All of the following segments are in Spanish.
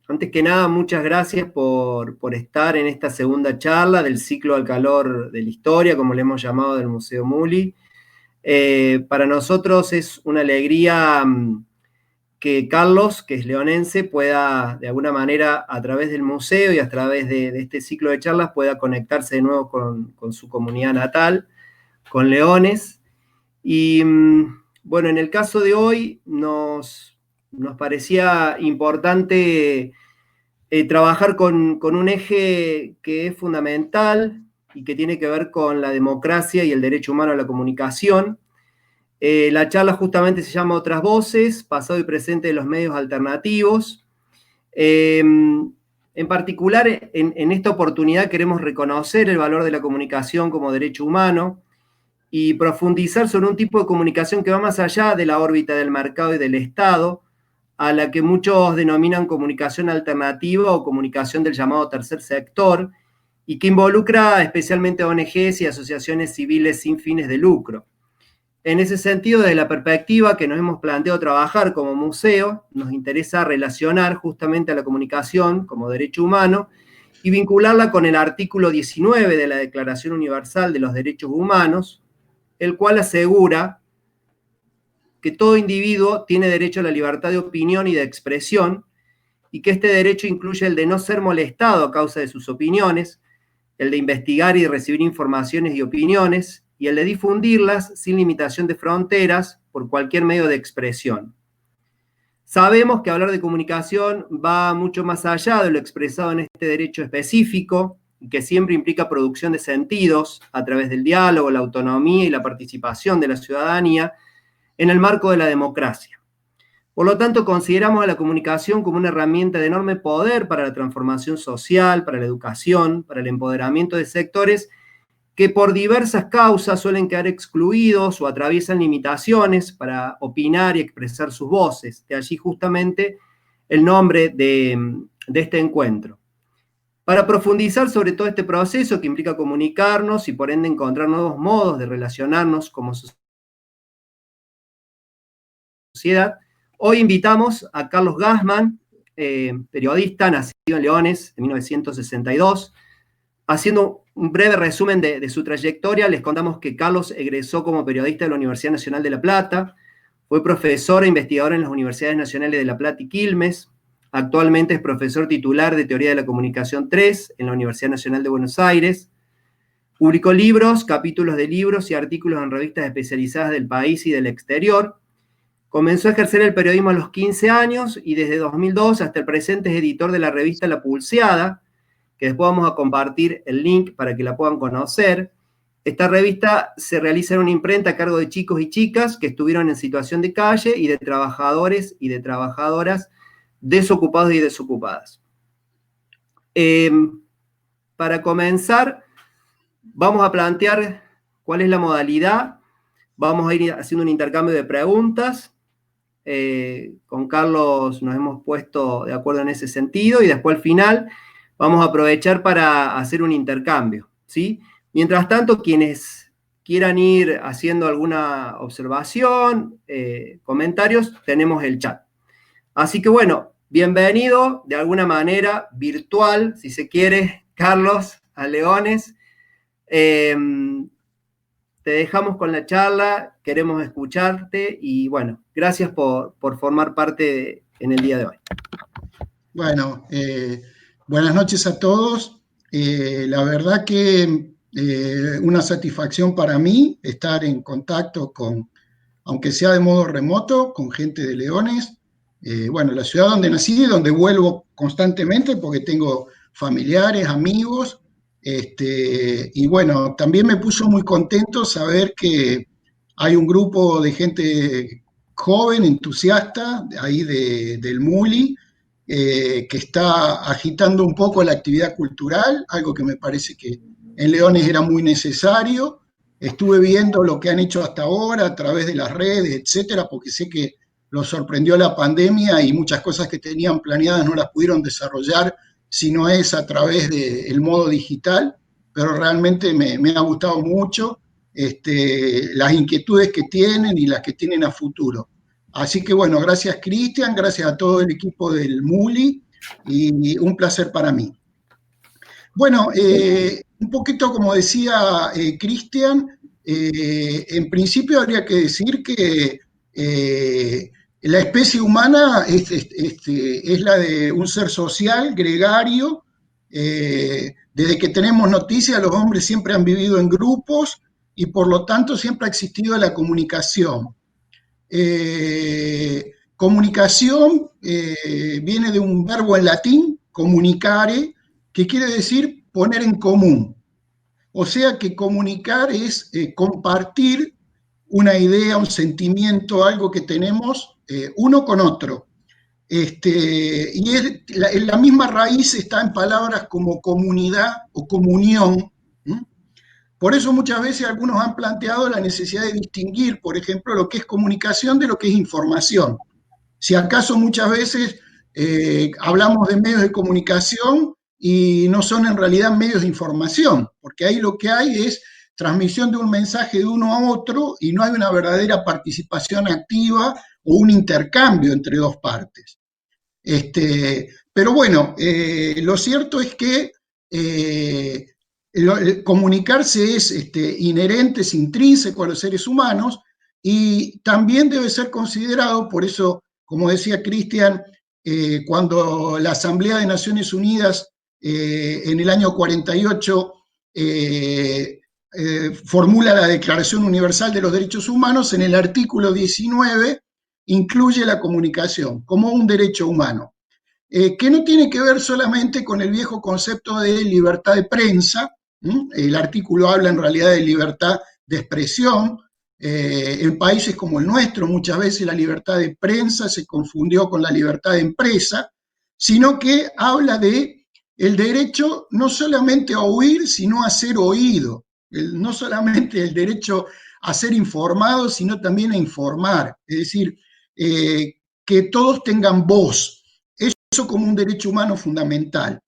Antes que nada, muchas gracias por estar en esta segunda charla del ciclo al calor de la historia, como le hemos llamado, del Museo Muli. Para nosotros es una alegría que Carlos, que es leonense, pueda de alguna manera a través del museo y a través de este ciclo de charlas pueda conectarse de nuevo con su comunidad natal, con Leones. Y bueno, en el caso de hoy nos parecía importante trabajar con un eje que es fundamental y que tiene que ver con la democracia y el derecho humano a la comunicación. La charla justamente se llama Otras Voces, pasado y presente de los medios alternativos. En particular, en esta oportunidad queremos reconocer el valor de la comunicación como derecho humano y profundizar sobre un tipo de comunicación que va más allá de la órbita del mercado y del Estado, a la que muchos denominan comunicación alternativa o comunicación del llamado tercer sector, y que involucra especialmente a ONGs y asociaciones civiles sin fines de lucro. En ese sentido, desde la perspectiva que nos hemos planteado trabajar como museo, nos interesa relacionar justamente a la comunicación como derecho humano y vincularla con el artículo 19 de la Declaración Universal de los Derechos Humanos, el cual asegura que todo individuo tiene derecho a la libertad de opinión y de expresión, y que este derecho incluye el de no ser molestado a causa de sus opiniones, el de investigar y recibir informaciones y opiniones, y el de difundirlas sin limitación de fronteras por cualquier medio de expresión. Sabemos que hablar de comunicación va mucho más allá de lo expresado en este derecho específico, y que siempre implica producción de sentidos a través del diálogo, la autonomía y la participación de la ciudadanía en el marco de la democracia. Por lo tanto, consideramos a la comunicación como una herramienta de enorme poder para la transformación social, para la educación, para el empoderamiento de sectores que por diversas causas suelen quedar excluidos o atraviesan limitaciones para opinar y expresar sus voces. De allí justamente el nombre de este encuentro. Para profundizar sobre todo este proceso que implica comunicarnos y por ende encontrar nuevos modos de relacionarnos como sociedad, hoy invitamos a Carlos Gassman, periodista nacido en Leones en 1962. Haciendo un breve resumen de su trayectoria, les contamos que Carlos egresó como periodista de la Universidad Nacional de La Plata, fue profesor e investigador en las Universidades Nacionales de La Plata y Quilmes, actualmente es profesor titular de Teoría de la Comunicación 3 en la Universidad Nacional de Buenos Aires, publicó libros, capítulos de libros y artículos en revistas especializadas del país y del exterior. Comenzó a ejercer el periodismo a los 15 años y desde 2002 hasta el presente es editor de la revista La Pulseada, que después vamos a compartir el link para que la puedan conocer. Esta revista se realiza en una imprenta a cargo de chicos y chicas que estuvieron en situación de calle y de trabajadores y de trabajadoras desocupados y desocupadas. Para comenzar, vamos a plantear cuál es la modalidad. Vamos a ir haciendo un intercambio de preguntas. Con Carlos nos hemos puesto de acuerdo en ese sentido y después al final vamos a aprovechar para hacer un intercambio, ¿sí? Mientras tanto, quienes quieran ir haciendo alguna observación, comentarios, tenemos el chat. Así que bueno, bienvenido de alguna manera virtual, si se quiere, Carlos, a Leones. Te dejamos con la charla, queremos escucharte y bueno, gracias por formar parte en el día de hoy. Bueno, buenas noches a todos. La verdad que una satisfacción para mí estar en contacto con, aunque sea de modo remoto, con gente de Leones. Bueno, la ciudad donde nací y donde vuelvo constantemente porque tengo familiares, amigos. Y bueno, también me puso muy contento saber que hay un grupo de gente joven, entusiasta, ahí del Muli, que está agitando un poco la actividad cultural, algo que me parece que en Leones era muy necesario. Estuve viendo lo que han hecho hasta ahora a través de las redes, etcétera, porque sé que los sorprendió la pandemia y muchas cosas que tenían planeadas no las pudieron desarrollar si no es a través del modo digital, pero realmente me ha gustado mucho las inquietudes que tienen y las que tienen a futuro. Así que bueno, gracias Cristian, gracias a todo el equipo del MULI y un placer para mí. Bueno, un poquito como decía Cristian, en principio habría que decir que la especie humana es la de un ser social, gregario. Desde que tenemos noticias, los hombres siempre han vivido en grupos y por lo tanto siempre ha existido la comunicación. Comunicación viene de un verbo en latín, comunicare, que quiere decir poner en común. O sea que comunicar es compartir una idea, un sentimiento, algo que tenemos uno con otro. La misma raíz está en palabras como comunidad o comunión. ¿Mm? Por eso muchas veces algunos han planteado la necesidad de distinguir, por ejemplo, lo que es comunicación de lo que es información. Si acaso muchas veces hablamos de medios de comunicación y no son en realidad medios de información, porque ahí lo que hay es transmisión de un mensaje de uno a otro y no hay una verdadera participación activa o un intercambio entre dos partes. Pero bueno, lo cierto es que comunicarse es inherente, es intrínseco a los seres humanos y también debe ser considerado, por eso, como decía Cristian, cuando la Asamblea de Naciones Unidas en el año 48 formula la Declaración Universal de los Derechos Humanos, en el artículo 19 incluye la comunicación como un derecho humano, que no tiene que ver solamente con el viejo concepto de libertad de prensa. El artículo habla en realidad de libertad de expresión. En países como el nuestro muchas veces la libertad de prensa se confundió con la libertad de empresa, sino que habla de el derecho no solamente a oír, sino a ser oído, no solamente el derecho a ser informado, sino también a informar, es decir, que todos tengan voz, eso como un derecho humano fundamental.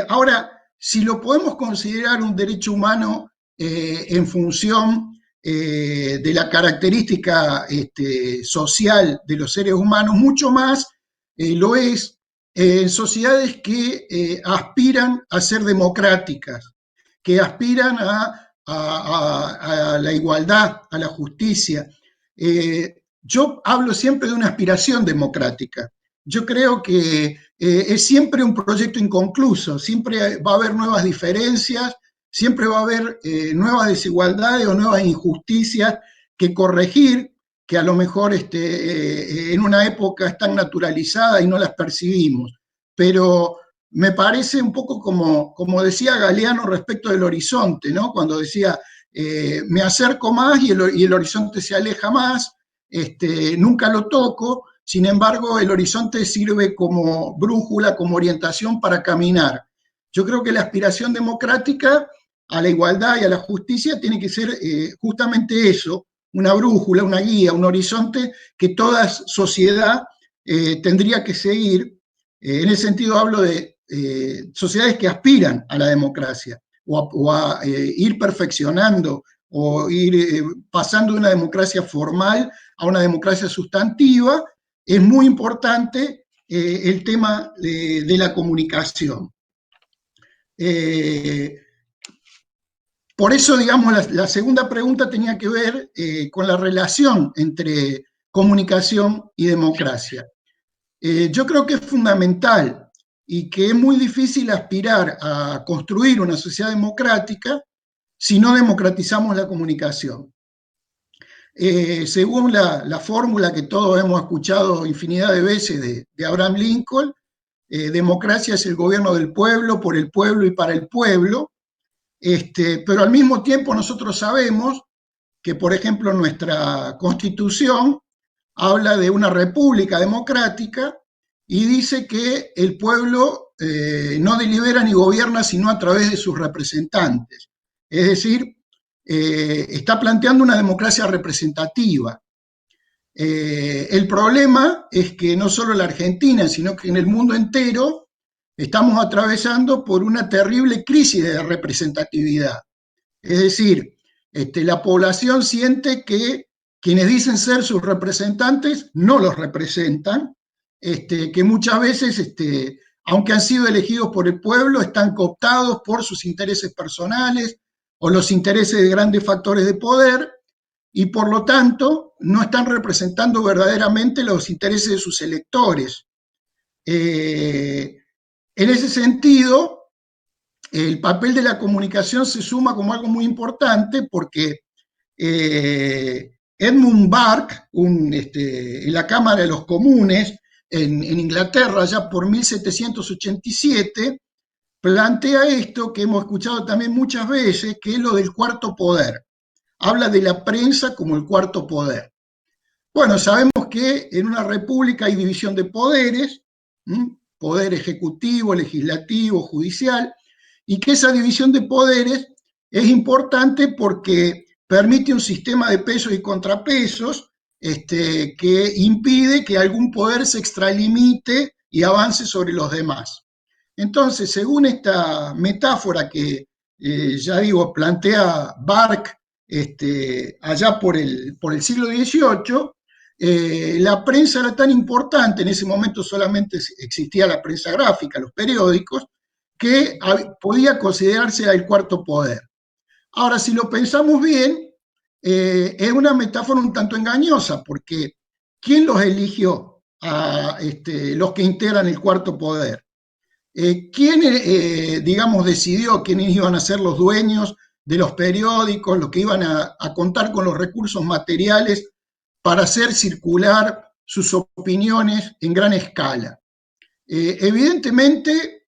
Ahora, si lo podemos considerar un derecho humano en función de la característica social de los seres humanos, mucho más lo es en sociedades que aspiran a ser democráticas, que aspiran a la igualdad, a la justicia. Yo hablo siempre de una aspiración democrática. Yo creo que es siempre un proyecto inconcluso, siempre va a haber nuevas diferencias, siempre va a haber nuevas desigualdades o nuevas injusticias que corregir, que a lo mejor en una época están naturalizadas y no las percibimos. Pero me parece un poco como decía Galeano respecto del horizonte, ¿no? Cuando decía, me acerco más y el horizonte se aleja más, nunca lo toco. Sin embargo, el horizonte sirve como brújula, como orientación para caminar. Yo creo que la aspiración democrática a la igualdad y a la justicia tiene que ser justamente eso, una brújula, una guía, un horizonte que toda sociedad tendría que seguir. En ese sentido hablo de sociedades que aspiran a la democracia o a ir perfeccionando o ir pasando de una democracia formal a una democracia sustantiva. Es muy importante el tema de la comunicación. Por eso, digamos, la segunda pregunta tenía que ver con la relación entre comunicación y democracia. Yo creo que es fundamental y que es muy difícil aspirar a construir una sociedad democrática si no democratizamos la comunicación. Según la fórmula que todos hemos escuchado infinidad de veces de Abraham Lincoln, democracia es el gobierno del pueblo, por el pueblo y para el pueblo, pero al mismo tiempo nosotros sabemos que, por ejemplo, nuestra Constitución habla de una república democrática y dice que el pueblo no delibera ni gobierna sino a través de sus representantes. Es decir, está planteando una democracia representativa. El problema es que no solo en la Argentina, sino que en el mundo entero estamos atravesando por una terrible crisis de representatividad. Es decir, la población siente que quienes dicen ser sus representantes no los representan, que muchas veces, aunque han sido elegidos por el pueblo, están cooptados por sus intereses personales o los intereses de grandes factores de poder, y por lo tanto no están representando verdaderamente los intereses de sus electores. En ese sentido, el papel de la comunicación se suma como algo muy importante porque Edmund Burke, en la Cámara de los Comunes, en Inglaterra, ya por 1787, plantea esto que hemos escuchado también muchas veces, que es lo del cuarto poder. Habla de la prensa como el cuarto poder. Bueno, sabemos que en una república hay división de poderes, poder ejecutivo, legislativo, judicial, y que esa división de poderes es importante porque permite un sistema de pesos y contrapesos que impide que algún poder se extralimite y avance sobre los demás. Entonces, según esta metáfora que, ya digo, plantea Burke allá por el siglo XVIII, la prensa era tan importante, en ese momento solamente existía la prensa gráfica, los periódicos, que podía considerarse el cuarto poder. Ahora, si lo pensamos bien, es una metáfora un tanto engañosa, porque ¿quién los eligió a los que integran el cuarto poder? ¿Quién, digamos, decidió quiénes iban a ser los dueños de los periódicos, los que iban a contar con los recursos materiales para hacer circular sus opiniones en gran escala? Evidentemente,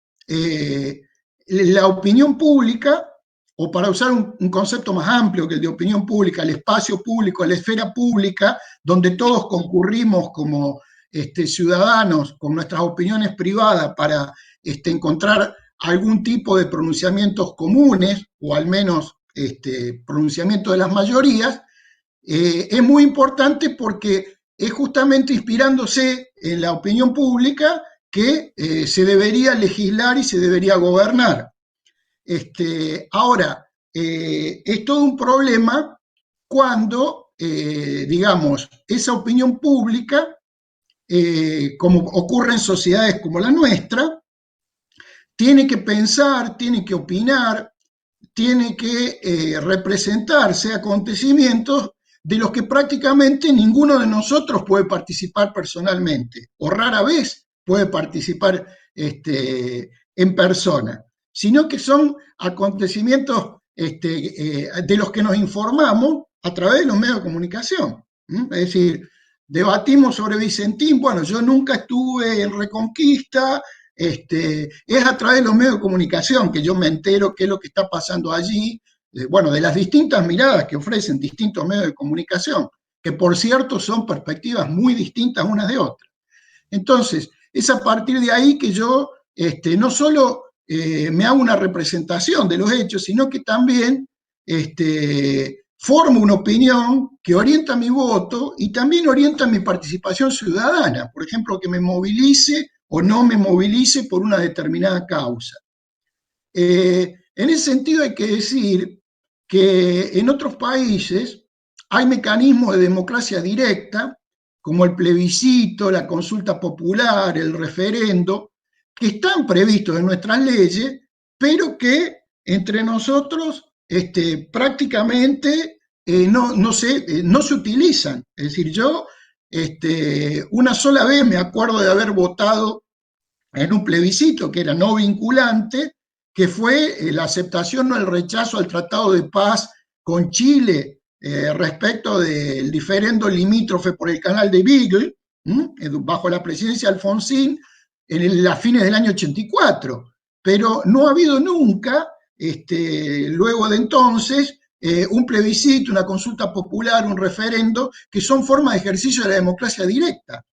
la opinión pública, o para usar un concepto más amplio que el de opinión pública, el espacio público, la esfera pública, donde todos concurrimos como ciudadanos con nuestras opiniones privadas para encontrar algún tipo de pronunciamientos comunes, o al menos pronunciamiento de las mayorías, es muy importante porque es justamente inspirándose en la opinión pública que se debería legislar y se debería gobernar. Ahora, es todo un problema cuando, digamos, esa opinión pública, como ocurre en sociedades como la nuestra, tiene que pensar, tiene que opinar, tiene que representarse acontecimientos de los que prácticamente ninguno de nosotros puede participar personalmente, o rara vez puede participar en persona, sino que son acontecimientos de los que nos informamos a través de los medios de comunicación. Es decir, debatimos sobre Vicentín, bueno, yo nunca estuve en Reconquista, es a través de los medios de comunicación que yo me entero qué es lo que está pasando allí, bueno, de las distintas miradas que ofrecen distintos medios de comunicación, que por cierto son perspectivas muy distintas unas de otras. Entonces, es a partir de ahí que yo no solo me hago una representación de los hechos, sino que también formo una opinión que orienta mi voto y también orienta mi participación ciudadana, por ejemplo, que me movilice o no me movilice por una determinada causa. En ese sentido hay que decir que en otros países hay mecanismos de democracia directa, como el plebiscito, la consulta popular, el referendo, que están previstos en nuestras leyes, pero que entre nosotros prácticamente no se utilizan. Es decir, yo una sola vez me acuerdo de haber votado en un plebiscito que era no vinculante, que fue la aceptación o el rechazo al Tratado de Paz con Chile respecto del diferendo limítrofe por el canal de Beagle, bajo la presidencia de Alfonsín, a fines del año 84. Pero no ha habido nunca, luego de entonces, un plebiscito, una consulta popular, un referendo, que son formas de ejercicio de la democracia directa.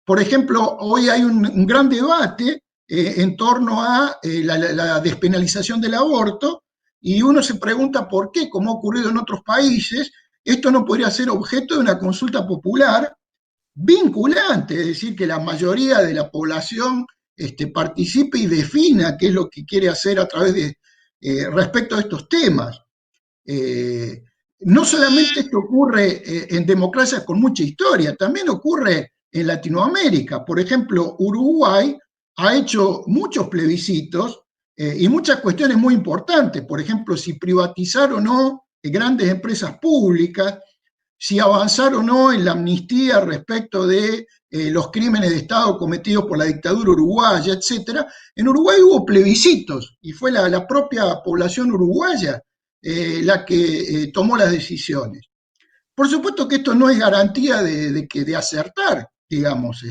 Por ejemplo, hoy hay un gran debate en torno a la despenalización del aborto, y uno se pregunta por qué, como ha ocurrido en otros países, esto no podría ser objeto de una consulta popular vinculante, es decir, que la mayoría de la población participe y defina qué es lo que quiere hacer a través de respecto a estos temas. no solamente esto ocurre en democracias con mucha historia, también ocurre en Latinoamérica. Por ejemplo, Uruguay ha hecho muchos plebiscitos y muchas cuestiones muy importantes. Por ejemplo, si privatizar o no grandes empresas públicas, si avanzar o no en la amnistía respecto de los crímenes de Estado cometidos por la dictadura uruguaya, etcétera. En Uruguay hubo plebiscitos y fue la propia población uruguaya la que tomó las decisiones. Por supuesto que esto no es garantía de acertar, digamos.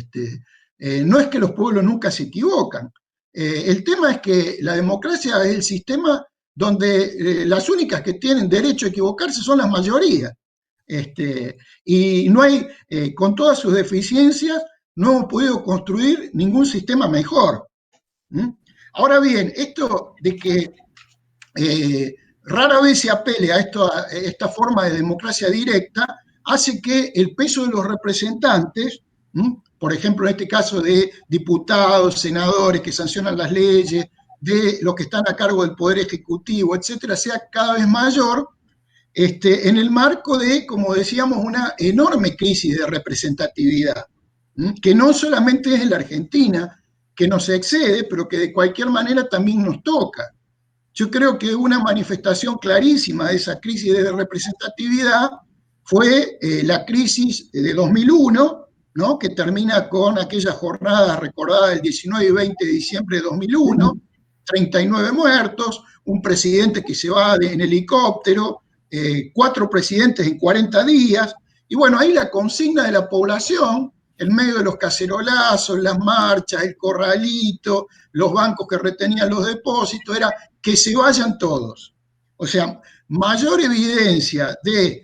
No es que los pueblos nunca se equivocan. El tema es que la democracia es el sistema donde las únicas que tienen derecho a equivocarse son las mayorías. Y no hay, con todas sus deficiencias, no hemos podido construir ningún sistema mejor. ¿Mm? Ahora bien, esto de que rara vez se apele a esta forma de democracia directa, hace que el peso de los representantes, por ejemplo, en este caso de diputados, senadores que sancionan las leyes, de los que están a cargo del Poder Ejecutivo, etcétera, sea cada vez mayor, en el marco de, como decíamos, una enorme crisis de representatividad, que no solamente es en la Argentina, que nos excede, pero que de cualquier manera también nos toca. Yo creo que una manifestación clarísima de esa crisis de representatividad fue la crisis de 2001, ¿no? Que termina con aquella jornada recordada del 19 y 20 de diciembre de 2001, 39 muertos, un presidente que se va en helicóptero, 4 presidentes en 40 días, y bueno, ahí la consigna de la población, en medio de los cacerolazos, las marchas, el corralito, los bancos que retenían los depósitos, era que se vayan todos. O sea, mayor evidencia de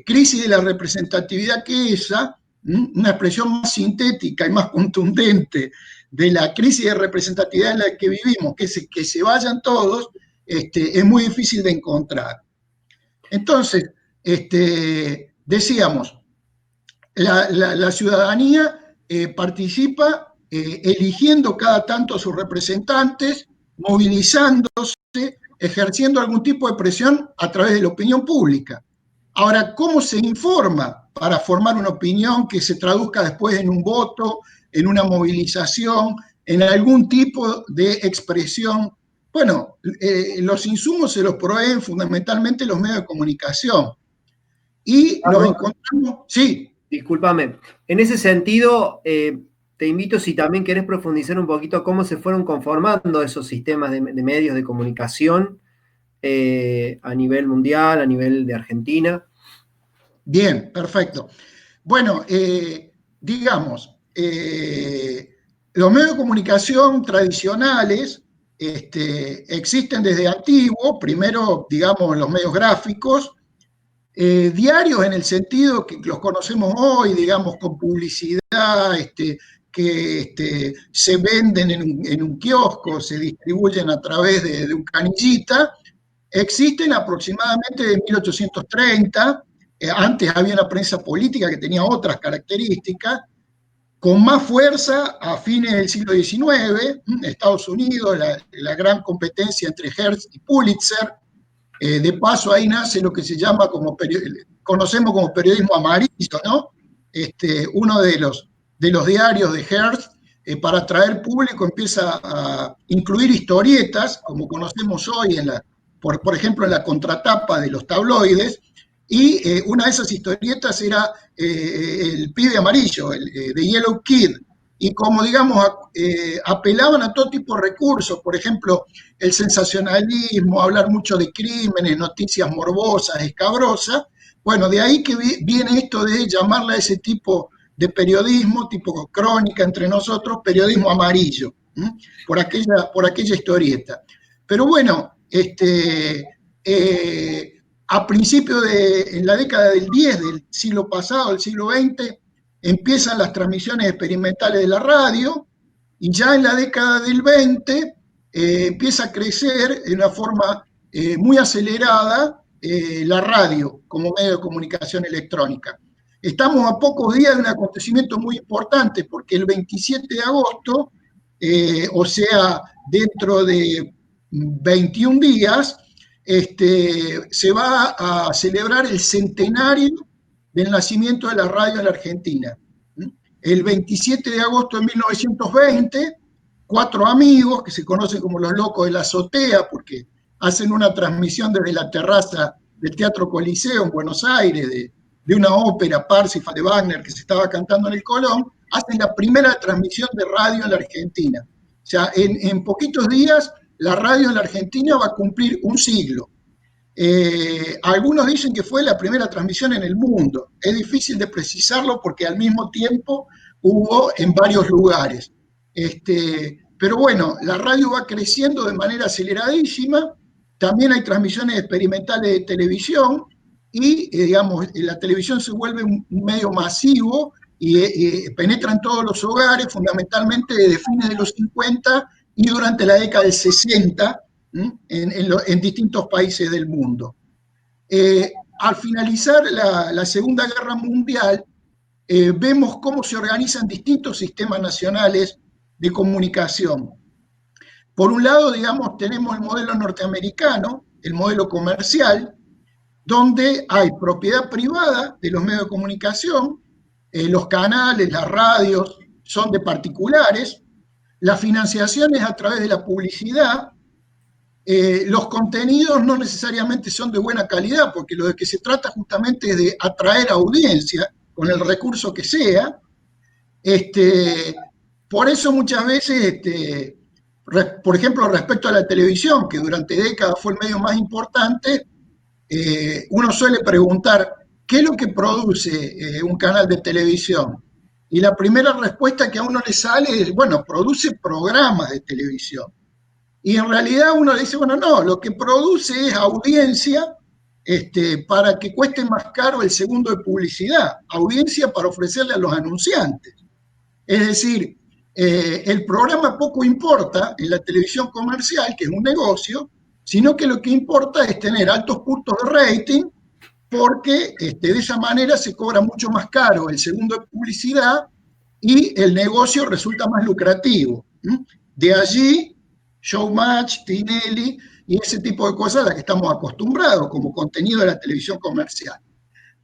crisis de la representatividad que esa, una expresión más sintética y más contundente de la crisis de representatividad en la que vivimos, que se vayan todos, es muy difícil de encontrar. Entonces, decíamos, la ciudadanía participa eligiendo cada tanto a sus representantes, movilizándose, ejerciendo algún tipo de presión a través de la opinión pública. Ahora, ¿cómo se informa para formar una opinión que se traduzca después en un voto, en una movilización, en algún tipo de expresión? Bueno, los insumos se los proveen fundamentalmente los medios de comunicación. Y nos encontramos, sí. Discúlpame. En ese sentido, te invito, si también querés profundizar un poquito cómo se fueron conformando esos sistemas de medios de comunicación a nivel mundial, a nivel de Argentina. Bien, perfecto. Bueno, digamos, los medios de comunicación tradicionales existen desde antiguo, primero, digamos, los medios gráficos, diarios en el sentido que los conocemos hoy, digamos, con publicidad, que se venden en un kiosco, se distribuyen a través de un canillita, existen aproximadamente de 1830. Antes había una prensa política que tenía otras características, con más fuerza a fines del siglo XIX, Estados Unidos, la gran competencia entre Hearst y Pulitzer. De paso, ahí nace lo que se llama conocemos como periodismo amarillo, ¿no? Uno de los diarios de Hearst, para atraer público, empieza a incluir historietas, como conocemos hoy, por ejemplo, en la contratapa de los tabloides, y una de esas historietas era el pibe amarillo, The Yellow Kid, y como digamos, apelaban a todo tipo de recursos, por ejemplo, el sensacionalismo, hablar mucho de crímenes, noticias morbosas, escabrosas. Bueno, de ahí que viene esto de llamarle a ese tipo de periodismo, tipo crónica entre nosotros, periodismo amarillo, por aquella historieta. Pero bueno, a principios en la década del 10 del siglo pasado, del siglo XX, empiezan las transmisiones experimentales de la radio, y ya en la década del 20 empieza a crecer de una forma muy acelerada la radio como medio de comunicación electrónica. Estamos a pocos días de un acontecimiento muy importante, porque el 27 de agosto, o sea, dentro de 21 días, se va a celebrar el centenario del nacimiento de la radio en la Argentina. El 27 de agosto de 1920, 4 amigos que se conocen como los locos de la azotea, porque hacen una transmisión desde la terraza del Teatro Coliseo en Buenos Aires, de una ópera Parsifal de Wagner que se estaba cantando en el Colón, hacen la primera transmisión de radio en la Argentina. O sea, en poquitos días la radio en la Argentina va a cumplir un siglo. Algunos dicen que fue la primera transmisión en el mundo. Es difícil de precisarlo porque al mismo tiempo hubo en varios lugares. Pero bueno, la radio va creciendo de manera aceleradísima. También hay transmisiones experimentales de televisión y, digamos, la televisión se vuelve un medio masivo y penetra en todos los hogares, fundamentalmente desde fines de los 50 y durante la década del 60 en distintos países del mundo. Al finalizar la Segunda Guerra Mundial, vemos cómo se organizan distintos sistemas nacionales de comunicación. Por un lado, digamos, tenemos el modelo norteamericano, el modelo comercial, donde hay propiedad privada de los medios de comunicación, los canales, las radios son de particulares, la financiación es a través de la publicidad, los contenidos no necesariamente son de buena calidad, porque lo de que se trata justamente es de atraer audiencia con el recurso que sea. Por eso muchas veces, por ejemplo, respecto a la televisión, que durante décadas fue el medio más importante, uno suele preguntar, ¿qué es lo que produce un canal de televisión? Y la primera respuesta que a uno le sale es, bueno, produce programas de televisión. Y en realidad uno le dice, bueno, no, lo que produce es audiencia para que cueste más caro el segundo de publicidad, audiencia para ofrecerle a los anunciantes. Es decir, el programa poco importa en la televisión comercial, que es un negocio, sino que lo que importa es tener altos puntos de rating, porque de esa manera se cobra mucho más caro el segundo de publicidad y el negocio resulta más lucrativo. De allí Showmatch, Tinelli y ese tipo de cosas a las que estamos acostumbrados como contenido de la televisión comercial.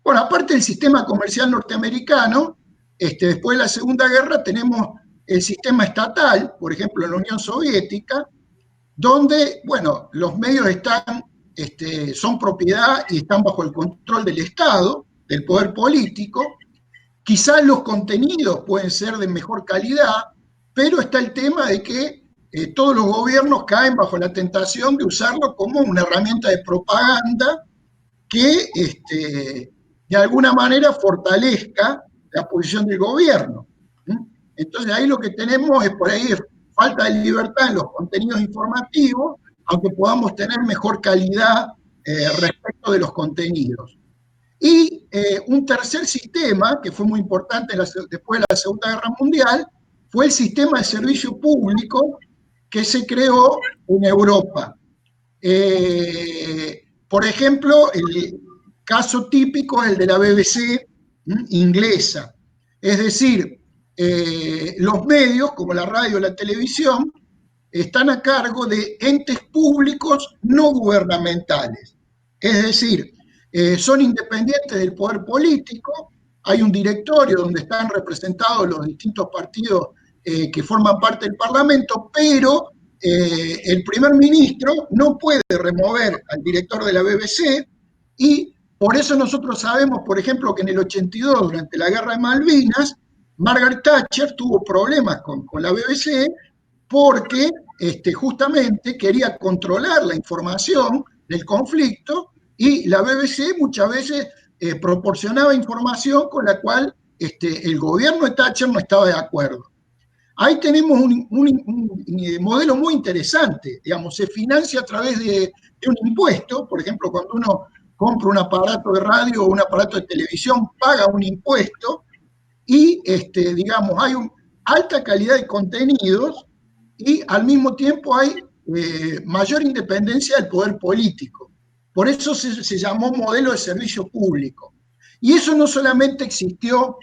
Bueno, aparte del sistema comercial norteamericano, después de la Segunda Guerra tenemos el sistema estatal, por ejemplo, en la Unión Soviética, donde, bueno, los medios son propiedad y están bajo el control del Estado, del poder político. Quizás los contenidos pueden ser de mejor calidad, pero está el tema de que todos los gobiernos caen bajo la tentación de usarlo como una herramienta de propaganda que de alguna manera fortalezca la posición del gobierno. Entonces ahí lo que tenemos es por ahí falta de libertad en los contenidos informativos, aunque podamos tener mejor calidad respecto de los contenidos. Y un tercer sistema, que fue muy importante después de la Segunda Guerra Mundial, fue el sistema de servicio público que se creó en Europa. Por ejemplo, el caso típico es el de la BBC inglesa. Es decir, los medios, como la radio y la televisión, están a cargo de entes públicos no gubernamentales. Es decir, son independientes del poder político, hay un directorio donde están representados los distintos partidos que forman parte del Parlamento, pero el primer ministro no puede remover al director de la BBC y por eso nosotros sabemos, por ejemplo, que en el 82, durante la Guerra de Malvinas, Margaret Thatcher tuvo problemas con la BBC porque justamente quería controlar la información del conflicto y la BBC muchas veces proporcionaba información con la cual el gobierno de Thatcher no estaba de acuerdo. Ahí tenemos un modelo muy interesante, digamos, se financia a través de un impuesto, por ejemplo, cuando uno compra un aparato de radio o un aparato de televisión, paga un impuesto y, digamos, hay alta calidad de contenidos y al mismo tiempo hay mayor independencia del poder político. Por eso se llamó modelo de servicio público. Y eso no solamente existió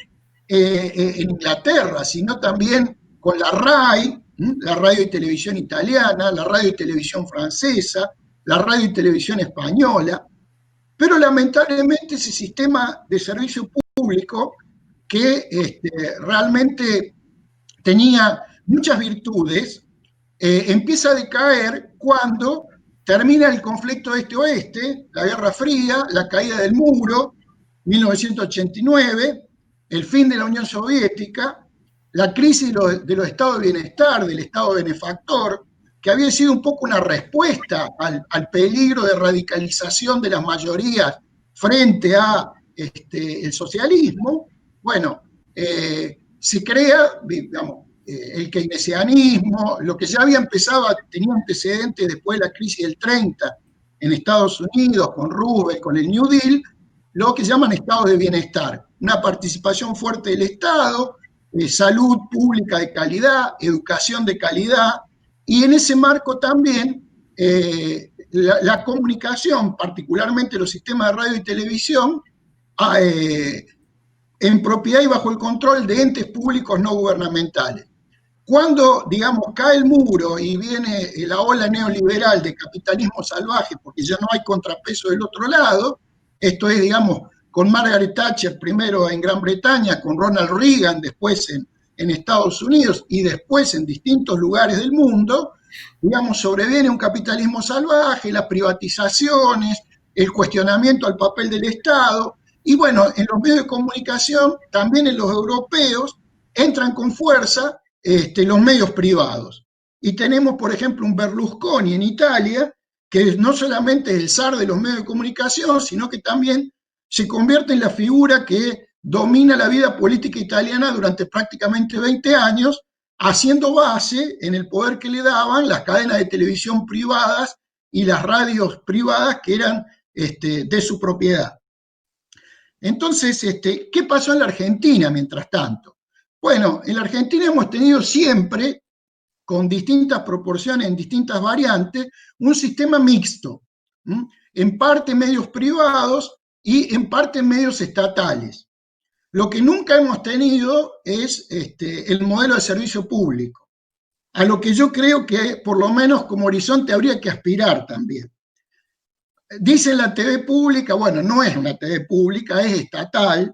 en Inglaterra, sino también con la RAI, la radio y televisión italiana, la radio y televisión francesa, la radio y televisión española, pero lamentablemente ese sistema de servicio público que realmente tenía muchas virtudes, empieza a decaer cuando termina el conflicto este-oeste, la Guerra Fría, la caída del muro, 1989, el fin de la Unión Soviética, la crisis de los estados de bienestar, del estado benefactor, que había sido un poco una respuesta al peligro de radicalización de las mayorías frente a el socialismo. Bueno, se crea, digamos, el keynesianismo, lo que ya había empezado, tenía antecedentes después de la crisis del 30 en Estados Unidos, con Roosevelt, con el New Deal, lo que llaman estados de bienestar, una participación fuerte del Estado, salud pública de calidad, educación de calidad, y en ese marco también la comunicación, particularmente los sistemas de radio y televisión, en propiedad y bajo el control de entes públicos no gubernamentales. Cuando, digamos, cae el muro y viene la ola neoliberal de capitalismo salvaje, porque ya no hay contrapeso del otro lado, esto es, digamos, con Margaret Thatcher primero en Gran Bretaña, con Ronald Reagan después en Estados Unidos y después en distintos lugares del mundo, digamos, sobreviene un capitalismo salvaje, las privatizaciones, el cuestionamiento al papel del Estado, y bueno, en los medios de comunicación, también en los europeos, entran con fuerza los medios privados. Y tenemos, por ejemplo, un Berlusconi en Italia, que no solamente es el zar de los medios de comunicación, sino que también se convierte en la figura que domina la vida política italiana durante prácticamente 20 años, haciendo base en el poder que le daban las cadenas de televisión privadas y las radios privadas que eran de su propiedad. Entonces, ¿qué pasó en la Argentina mientras tanto? Bueno, en la Argentina hemos tenido siempre, con distintas proporciones, en distintas variantes, un sistema mixto, en parte medios privados y en parte medios estatales. Lo que nunca hemos tenido es el modelo de servicio público, a lo que yo creo que por lo menos como horizonte habría que aspirar también. Dicen la TV pública, bueno, no es una TV pública, es estatal.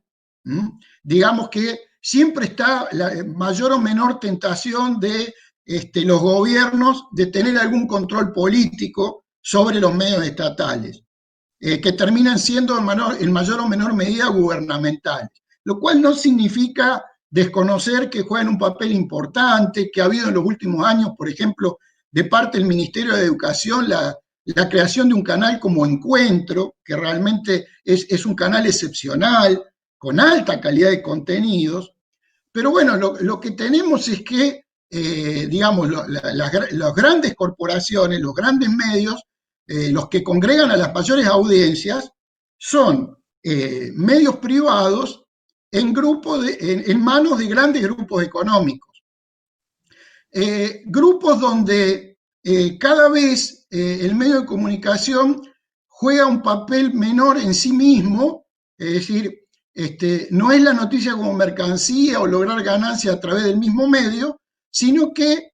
Digamos que siempre está la mayor o menor tentación de los gobiernos de tener algún control político sobre los medios estatales, que terminan siendo en mayor o menor medida gubernamentales, lo cual no significa desconocer que juegan un papel importante, que ha habido en los últimos años, por ejemplo, de parte del Ministerio de Educación, la creación de un canal como Encuentro, que realmente es un canal excepcional, con alta calidad de contenidos, pero bueno, lo que tenemos es que, digamos, las grandes corporaciones, los grandes medios, los que congregan a las mayores audiencias, son medios privados en manos de grandes grupos económicos. Grupos donde cada vez el medio de comunicación juega un papel menor en sí mismo, es decir, no es la noticia como mercancía o lograr ganancia a través del mismo medio, sino que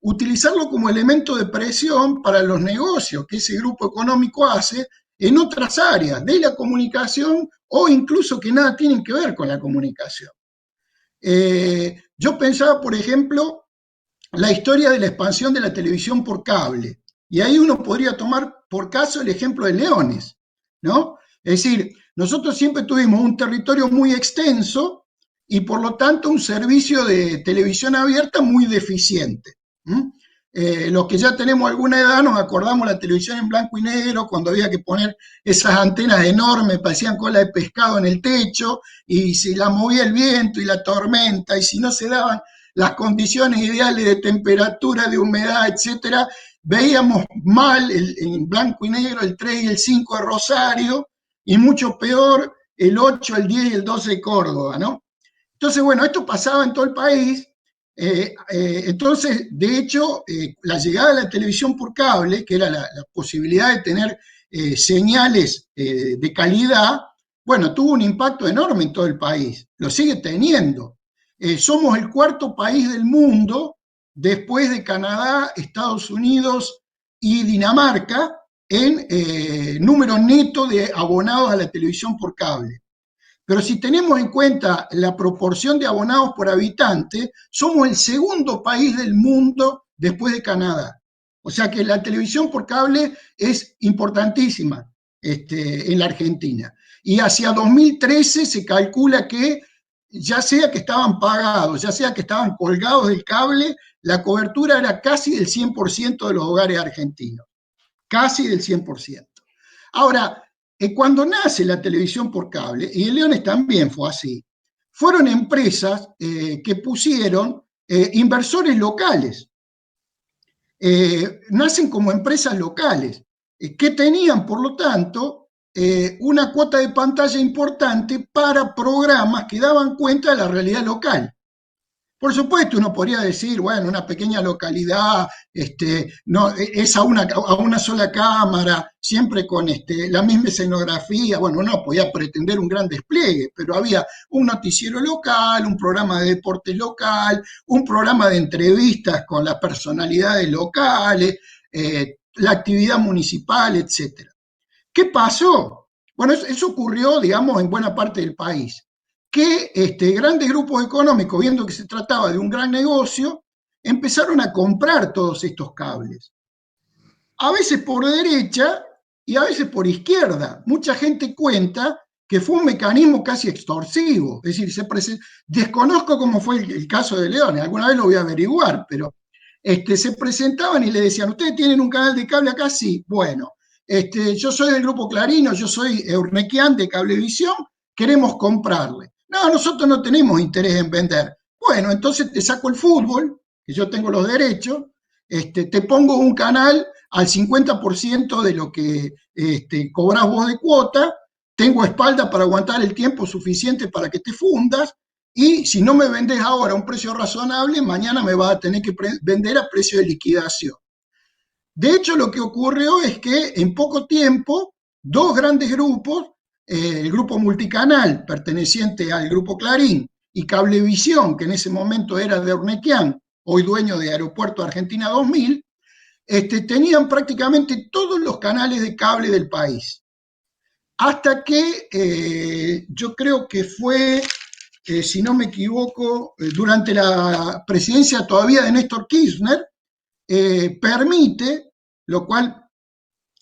utilizarlo como elemento de presión para los negocios que ese grupo económico hace en otras áreas de la comunicación o incluso que nada tienen que ver con la comunicación. Yo pensaba, por ejemplo, la historia de la expansión de la televisión por cable. Y ahí uno podría tomar por caso el ejemplo de Leones, ¿no? Es decir, nosotros siempre tuvimos un territorio muy extenso y por lo tanto un servicio de televisión abierta muy deficiente. Los que ya tenemos alguna edad nos acordamos la televisión en blanco y negro, cuando había que poner esas antenas enormes, parecían cola de pescado en el techo, y se la movía el viento y la tormenta, y si no se daban las condiciones ideales de temperatura, de humedad, etcétera, veíamos mal en blanco y negro el 3 y el 5 de Rosario, y mucho peor el 8, el 10 y el 12 de Córdoba, ¿no? Entonces, bueno, esto pasaba en todo el país. Entonces, de hecho, la llegada de la televisión por cable, que era la posibilidad de tener señales de calidad, bueno, tuvo un impacto enorme en todo el país, lo sigue teniendo. Somos el cuarto país del mundo, después de Canadá, Estados Unidos y Dinamarca en número neto de abonados a la televisión por cable. Pero si tenemos en cuenta la proporción de abonados por habitante, somos el segundo país del mundo después de Canadá. O sea que la televisión por cable es importantísima en la Argentina. Y hacia 2013 se calcula que ya sea que estaban pagados, ya sea que estaban colgados del cable, la cobertura era casi del 100% de los hogares argentinos. Casi del 100%. Ahora, cuando nace la televisión por cable, y en Leones también fue así, fueron empresas que pusieron inversores locales. Nacen como empresas locales, que tenían, por lo tanto, una cuota de pantalla importante para programas que daban cuenta de la realidad local. Por supuesto, uno podría decir, bueno, una pequeña localidad, no, es a una sola cámara, siempre con la misma escenografía. Bueno, uno podía pretender un gran despliegue, pero había un noticiero local, un programa de deportes local, un programa de entrevistas con las personalidades locales, la actividad municipal, etcétera. ¿Qué pasó? Bueno, eso ocurrió, digamos, en buena parte del país, que grandes grupos económicos, viendo que se trataba de un gran negocio, empezaron a comprar todos estos cables. A veces por derecha y a veces por izquierda. Mucha gente cuenta que fue un mecanismo casi extorsivo. Es decir, desconozco cómo fue el caso de Leones, alguna vez lo voy a averiguar, pero se presentaban y le decían, ¿ustedes tienen un canal de cable acá? Sí, bueno. Yo soy del Grupo Clarino, yo soy Eurnequian de Cablevisión, queremos comprarle. No, nosotros no tenemos interés en vender. Bueno, entonces te saco el fútbol, que yo tengo los derechos, te pongo un canal al 50% de lo que cobrás vos de cuota, tengo espalda para aguantar el tiempo suficiente para que te fundas, y si no me vendés ahora a un precio razonable, mañana me vas a tener que vender a precio de liquidación. De hecho, lo que ocurrió es que en poco tiempo, dos grandes grupos, el grupo multicanal perteneciente al grupo Clarín y Cablevisión, que en ese momento era de Urnequian, hoy dueño de Aeropuerto Argentina 2000, tenían prácticamente todos los canales de cable del país. Hasta que yo creo que fue, si no me equivoco, durante la presidencia todavía de Néstor Kirchner, permite, lo cual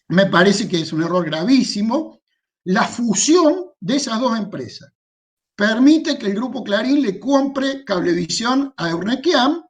me parece que es un error gravísimo, la fusión de esas dos empresas. Permite que el Grupo Clarín le compre Cablevisión a Eurnequian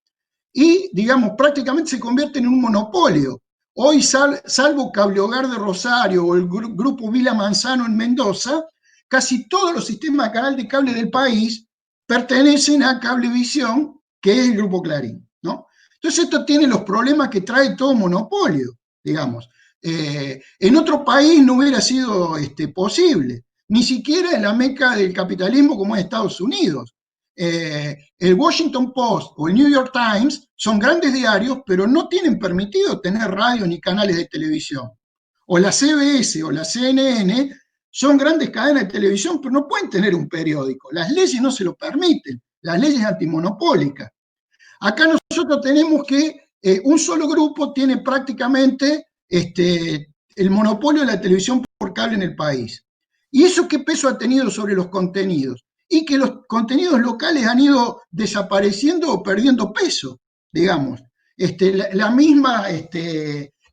y, digamos, prácticamente se convierte en un monopolio. Hoy, salvo Cable Hogar de Rosario o el Grupo Vila Manzano en Mendoza, casi todos los sistemas de canal de cable del país pertenecen a Cablevisión, que es el Grupo Clarín, ¿no? Entonces esto tiene los problemas que trae todo monopolio, digamos. En otro país no hubiera sido posible, ni siquiera en la meca del capitalismo como es Estados Unidos. El Washington Post o el New York Times son grandes diarios, pero no tienen permitido tener radio ni canales de televisión. O la CBS o la CNN son grandes cadenas de televisión, pero no pueden tener un periódico. Las leyes no se lo permiten, las leyes antimonopólicas. Acá nosotros tenemos que un solo grupo tiene prácticamente el monopolio de la televisión por cable en el país. ¿Y eso qué peso ha tenido sobre los contenidos? Y que los contenidos locales han ido desapareciendo o perdiendo peso, digamos. La misma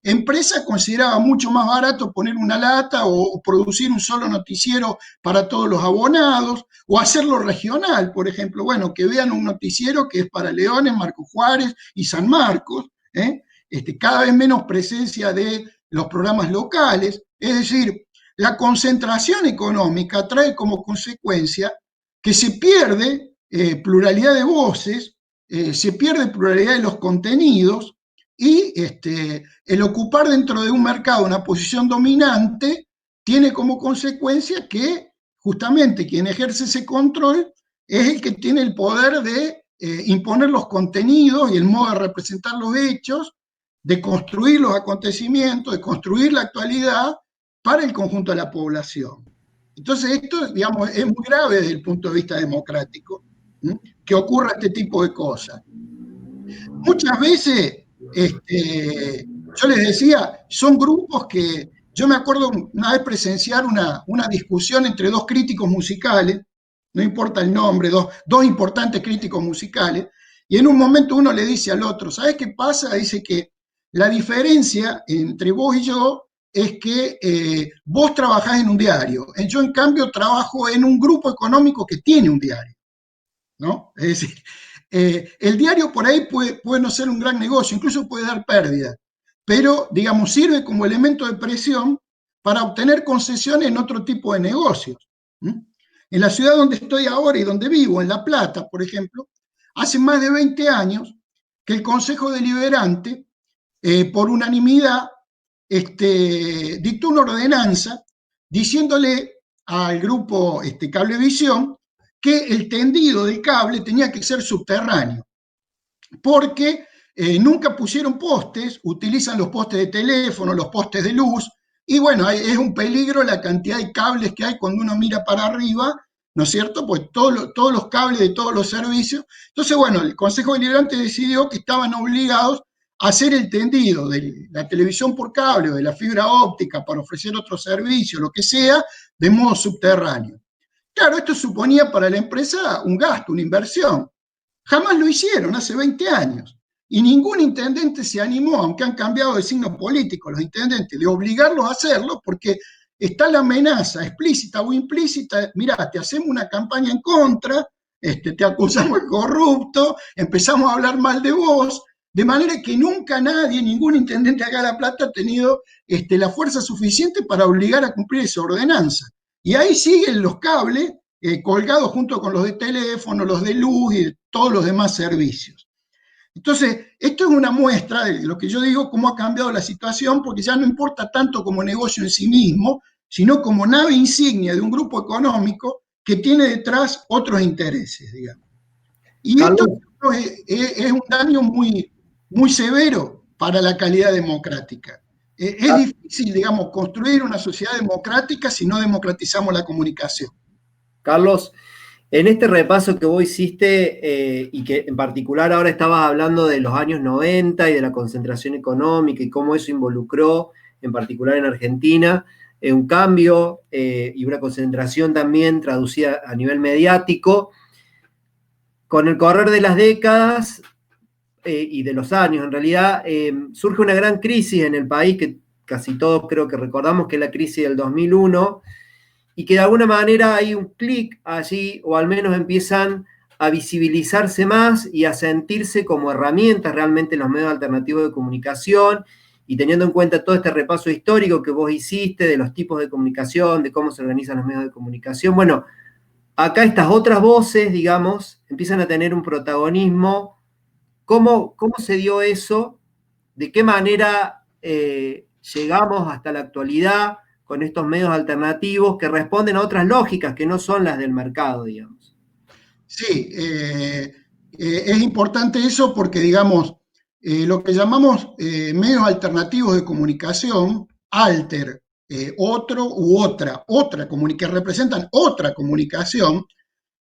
empresa consideraba mucho más barato poner una lata o producir un solo noticiero para todos los abonados, o hacerlo regional, por ejemplo, bueno, que vean un noticiero que es para Leones, Marco Juárez y San Marcos, cada vez menos presencia de los programas locales. Es decir, la concentración económica trae como consecuencia que se pierde pluralidad de voces, se pierde pluralidad de los contenidos, y el ocupar dentro de un mercado una posición dominante tiene como consecuencia que justamente quien ejerce ese control es el que tiene el poder de imponer los contenidos y el modo de representar los hechos, de construir los acontecimientos, de construir la actualidad para el conjunto de la población. Entonces esto, digamos, es muy grave desde el punto de vista democrático, ¿sí? Que ocurra este tipo de cosas. Muchas veces yo les decía, son grupos que, yo me acuerdo una vez presenciar una discusión entre dos críticos musicales, no importa el nombre, dos importantes críticos musicales, y en un momento uno le dice al otro, ¿sabes qué pasa? Dice que la diferencia entre vos y yo es que vos trabajás en un diario, yo en cambio trabajo en un grupo económico que tiene un diario, ¿no? Es decir, el diario por ahí puede no ser un gran negocio, incluso puede dar pérdida, pero, digamos, sirve como elemento de presión para obtener concesiones en otro tipo de negocios. ¿Mm? En la ciudad donde estoy ahora y donde vivo, en La Plata, por ejemplo, hace más de 20 años que el Consejo Deliberante, por unanimidad, dictó una ordenanza diciéndole al grupo Cablevisión que el tendido del cable tenía que ser subterráneo, porque nunca pusieron postes, utilizan los postes de teléfono, los postes de luz, y bueno, es un peligro la cantidad de cables que hay cuando uno mira para arriba, ¿no es cierto? Pues todos los cables de todos los servicios. Entonces, bueno, el Consejo Deliberante decidió que estaban obligados a hacer el tendido de la televisión por cable o de la fibra óptica para ofrecer otro servicio, lo que sea, de modo subterráneo. Claro, esto suponía para la empresa un gasto, una inversión. Jamás lo hicieron, hace 20 años. Y ningún intendente se animó, aunque han cambiado de signo político los intendentes, de obligarlos a hacerlo, porque está la amenaza explícita o implícita, mirá, te hacemos una campaña en contra, te acusamos de corrupto, empezamos a hablar mal de vos, de manera que nunca nadie, ningún intendente acá de La Plata ha tenido la fuerza suficiente para obligar a cumplir esa ordenanza. Y ahí siguen los cables colgados junto con los de teléfono, los de luz y todos los demás servicios. Entonces, esto es una muestra de lo que yo digo, cómo ha cambiado la situación, porque ya no importa tanto como negocio en sí mismo, sino como nave insignia de un grupo económico que tiene detrás otros intereses, digamos. Y esto Carlos, es un daño muy severo para la calidad democrática. Es Ca- difícil, digamos, construir una sociedad democrática si no democratizamos la comunicación. Carlos, en este repaso que vos hiciste y que en particular ahora estabas hablando de los años 90 y de la concentración económica y cómo eso involucró, en particular en Argentina, un cambio y una concentración también traducida a nivel mediático. Con el correr de las décadas y de los años, en realidad, surge una gran crisis en el país que casi todos creo que recordamos, que es la crisis del 2001, y que de alguna manera hay un clic allí, o al menos empiezan a visibilizarse más y a sentirse como herramientas realmente los medios alternativos de comunicación, y teniendo en cuenta todo este repaso histórico que vos hiciste de los tipos de comunicación, de cómo se organizan los medios de comunicación, bueno, acá estas otras voces, digamos, empiezan a tener un protagonismo. ¿Cómo se dio eso? ¿De qué manera llegamos hasta la actualidad con estos medios alternativos que responden a otras lógicas que no son las del mercado, digamos? Sí, es importante eso porque, digamos, lo que llamamos medios alternativos de comunicación, alter, otro u otra que representan otra comunicación,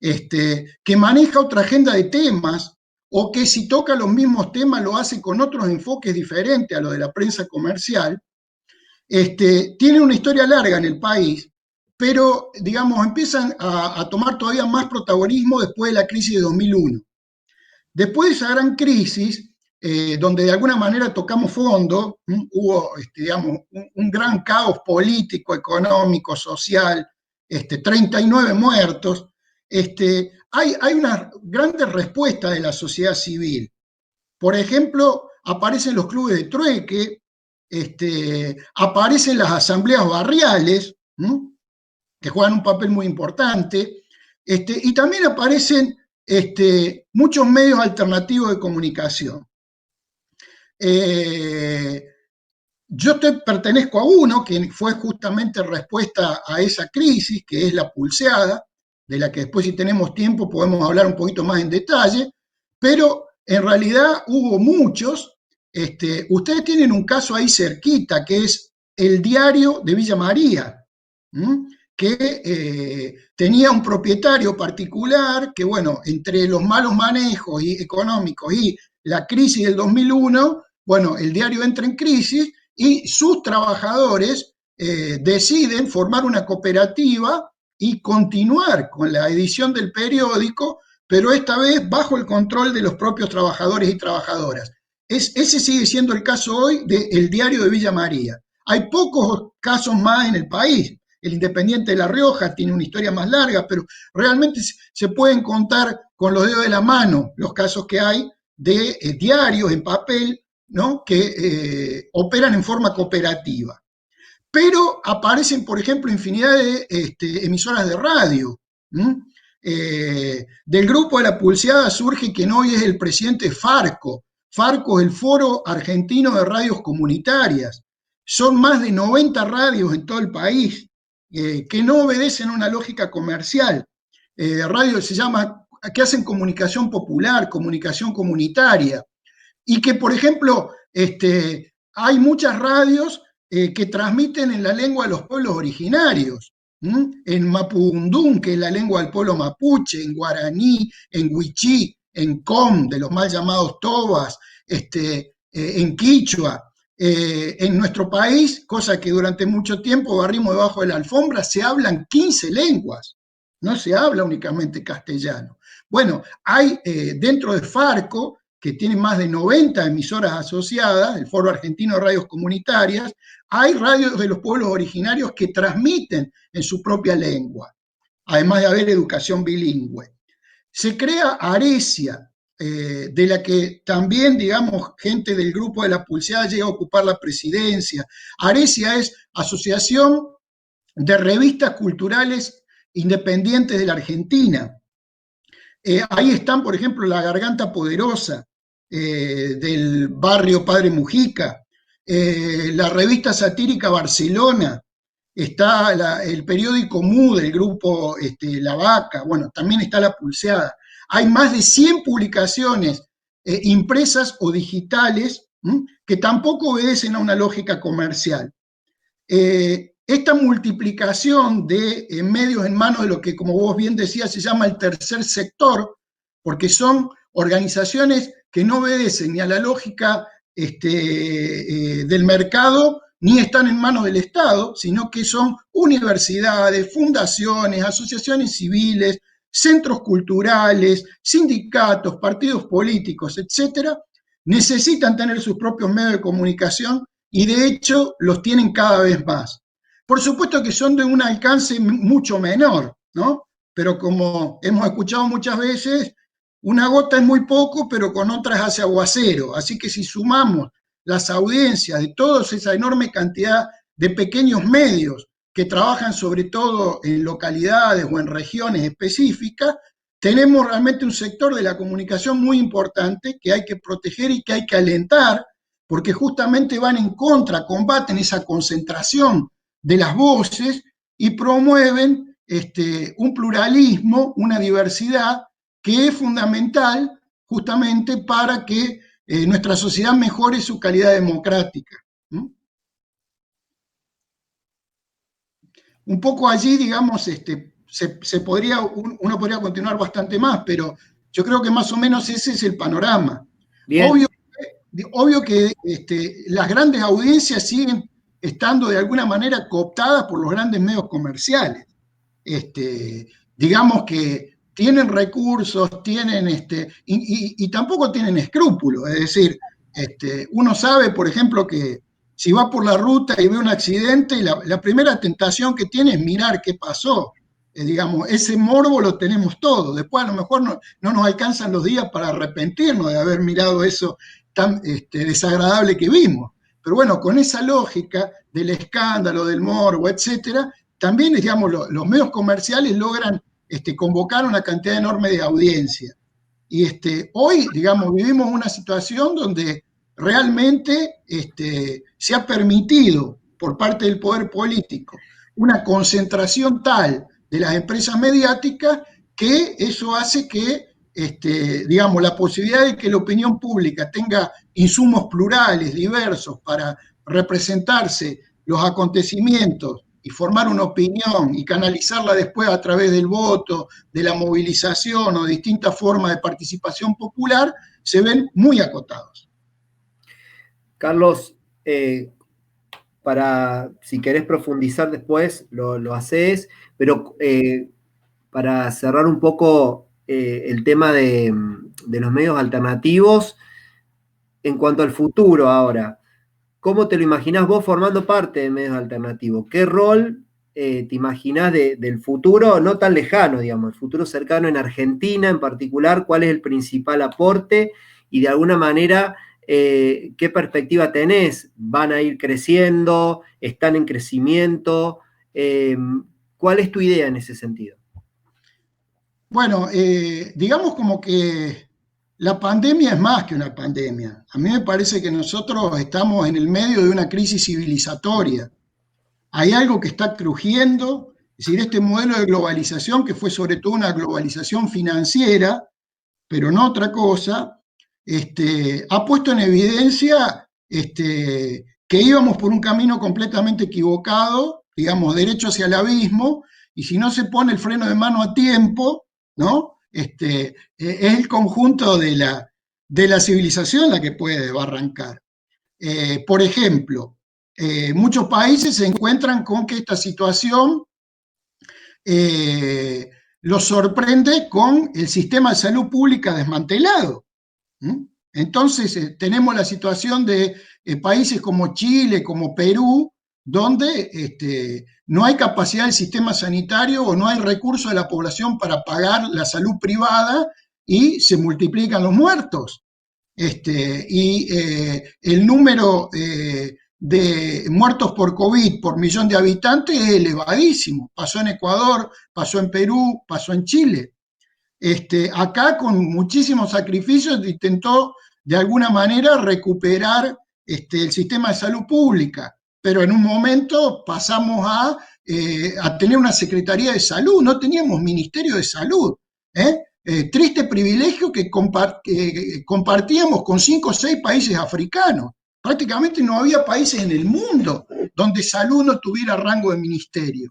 que maneja otra agenda de temas o que si toca los mismos temas lo hace con otros enfoques diferentes a lo de la prensa comercial, tiene una historia larga en el país, pero, digamos, empiezan a tomar todavía más protagonismo después de la crisis de 2001. Después de esa gran crisis, donde de alguna manera tocamos fondo, hubo, digamos, un gran caos político, económico, social, 39 muertos, hay una grande respuesta de la sociedad civil. Por ejemplo, aparecen los clubes de trueque, aparecen las asambleas barriales, que juegan un papel muy importante, y también aparecen muchos medios alternativos de comunicación. Yo pertenezco a uno que fue justamente respuesta a esa crisis, que es La Pulseada, de la que después, si tenemos tiempo, podemos hablar un poquito más en detalle, pero en realidad hubo muchos. Ustedes tienen un caso ahí cerquita, que es el Diario de Villa María, que tenía un propietario particular que, bueno, entre los malos manejos económicos y la crisis del 2001, Bueno, el diario entra en crisis y sus trabajadores deciden formar una cooperativa y continuar con la edición del periódico, pero esta vez bajo el control de los propios trabajadores y trabajadoras. Ese sigue siendo el caso hoy del diario de Villa María. Hay pocos casos más en el país. El Independiente de La Rioja tiene una historia más larga, pero realmente se pueden contar con los dedos de la mano los casos que hay de diarios en papel, ¿no?, que operan en forma cooperativa. Pero aparecen, por ejemplo, infinidad de emisoras de radio. Del grupo de la Pulseada surge quien hoy es el presidente Farco. Farco es el Foro Argentino de Radios Comunitarias. Son más de 90 radios en todo el país que no obedecen a una lógica comercial. Radio se llama, que hacen comunicación popular, comunicación comunitaria. Y que, por ejemplo, hay muchas radios que transmiten en la lengua de los pueblos originarios, en mapudungún, que es la lengua del pueblo mapuche, en guaraní, en huichí, en com, de los mal llamados tobas, en quichua. En nuestro país, cosa que durante mucho tiempo barrimos debajo de la alfombra, se hablan 15 lenguas, no se habla únicamente castellano. Bueno, hay dentro de Farco, que tiene más de 90 emisoras asociadas, el Foro Argentino de Radios Comunitarias, hay radios de los pueblos originarios que transmiten en su propia lengua, además de haber educación bilingüe. Se crea Aresia, de la que también, digamos, gente del grupo de la Pulseada llega a ocupar la presidencia. Aresia es Asociación de Revistas Culturales Independientes de la Argentina. Ahí están, por ejemplo, La Garganta Poderosa, del barrio Padre Mujica, la revista satírica Barcelona, está el periódico Mu del grupo La Vaca, bueno, también está La Pulseada. Hay más de 100 publicaciones impresas o digitales que tampoco obedecen a una lógica comercial. Esta multiplicación de medios en manos de lo que, como vos bien decías, se llama el tercer sector, porque son organizaciones que no obedecen ni a la lógica del mercado, ni están en manos del Estado, sino que son universidades, fundaciones, asociaciones civiles, centros culturales, sindicatos, partidos políticos, etcétera, necesitan tener sus propios medios de comunicación y de hecho los tienen cada vez más. Por supuesto que son de un alcance mucho menor, ¿no? Pero como hemos escuchado muchas veces, una gota es muy poco, pero con otras hace aguacero. Así que si sumamos las audiencias de toda esa enorme cantidad de pequeños medios que trabajan sobre todo en localidades o en regiones específicas, tenemos realmente un sector de la comunicación muy importante que hay que proteger y que hay que alentar, porque justamente van en contra, combaten esa concentración de las voces y promueven un pluralismo, una diversidad que es fundamental justamente para que nuestra sociedad mejore su calidad democrática. Un poco allí, digamos, uno podría continuar bastante más, pero yo creo que más o menos ese es el panorama. Bien. Obvio que las grandes audiencias siguen estando de alguna manera cooptadas por los grandes medios comerciales. Digamos que tienen recursos, tienen y tampoco tienen escrúpulos. Es decir, uno sabe, por ejemplo, que si va por la ruta y ve un accidente, la primera tentación que tiene es mirar qué pasó. Digamos, ese morbo lo tenemos todos. Después a lo mejor no nos alcanzan los días para arrepentirnos de haber mirado eso tan desagradable que vimos. Pero bueno, con esa lógica del escándalo, del morbo, etcétera, también, digamos, los medios comerciales logran convocar una cantidad enorme de audiencia. Y hoy, digamos, vivimos una situación donde realmente se ha permitido por parte del poder político una concentración tal de las empresas mediáticas que eso hace que, digamos, la posibilidad de que la opinión pública tenga insumos plurales, diversos, para representarse los acontecimientos y formar una opinión y canalizarla después a través del voto, de la movilización o de distintas formas de participación popular, se ven muy acotados. Carlos, si querés profundizar después, lo haces, pero para cerrar un poco el tema de los medios alternativos, en cuanto al futuro ahora, ¿cómo te lo imaginás vos formando parte de medios alternativos? ¿Qué rol te imaginás del futuro, no tan lejano, digamos, el futuro cercano en Argentina en particular? ¿Cuál es el principal aporte? Y de alguna manera, ¿qué perspectiva tenés? ¿Van a ir creciendo? ¿Están en crecimiento? ¿Cuál es tu idea en ese sentido? Bueno, digamos como que la pandemia es más que una pandemia. A mí me parece que nosotros estamos en el medio de una crisis civilizatoria. Hay algo que está crujiendo, es decir, este modelo de globalización, que fue sobre todo una globalización financiera, pero no otra cosa, ha puesto en evidencia que íbamos por un camino completamente equivocado, digamos, derecho hacia el abismo, y si no se pone el freno de mano a tiempo, ¿no? Es el conjunto de la civilización la que puede arrancar. Por ejemplo, muchos países se encuentran con que esta situación eh, los sorprende con el sistema de salud pública desmantelado. Entonces, tenemos la situación de países como Chile, como Perú, donde no hay capacidad del sistema sanitario o no hay recursos de la población para pagar la salud privada y se multiplican los muertos. El número de muertos por COVID por millón de habitantes es elevadísimo. Pasó en Ecuador, pasó en Perú, pasó en Chile. Acá con muchísimos sacrificios intentó de alguna manera recuperar el sistema de salud pública, pero en un momento pasamos a tener una Secretaría de Salud, no teníamos Ministerio de Salud. ¿eh? Triste privilegio que compartíamos con 5 o 6 países africanos. Prácticamente no había países en el mundo donde salud no tuviera rango de ministerio.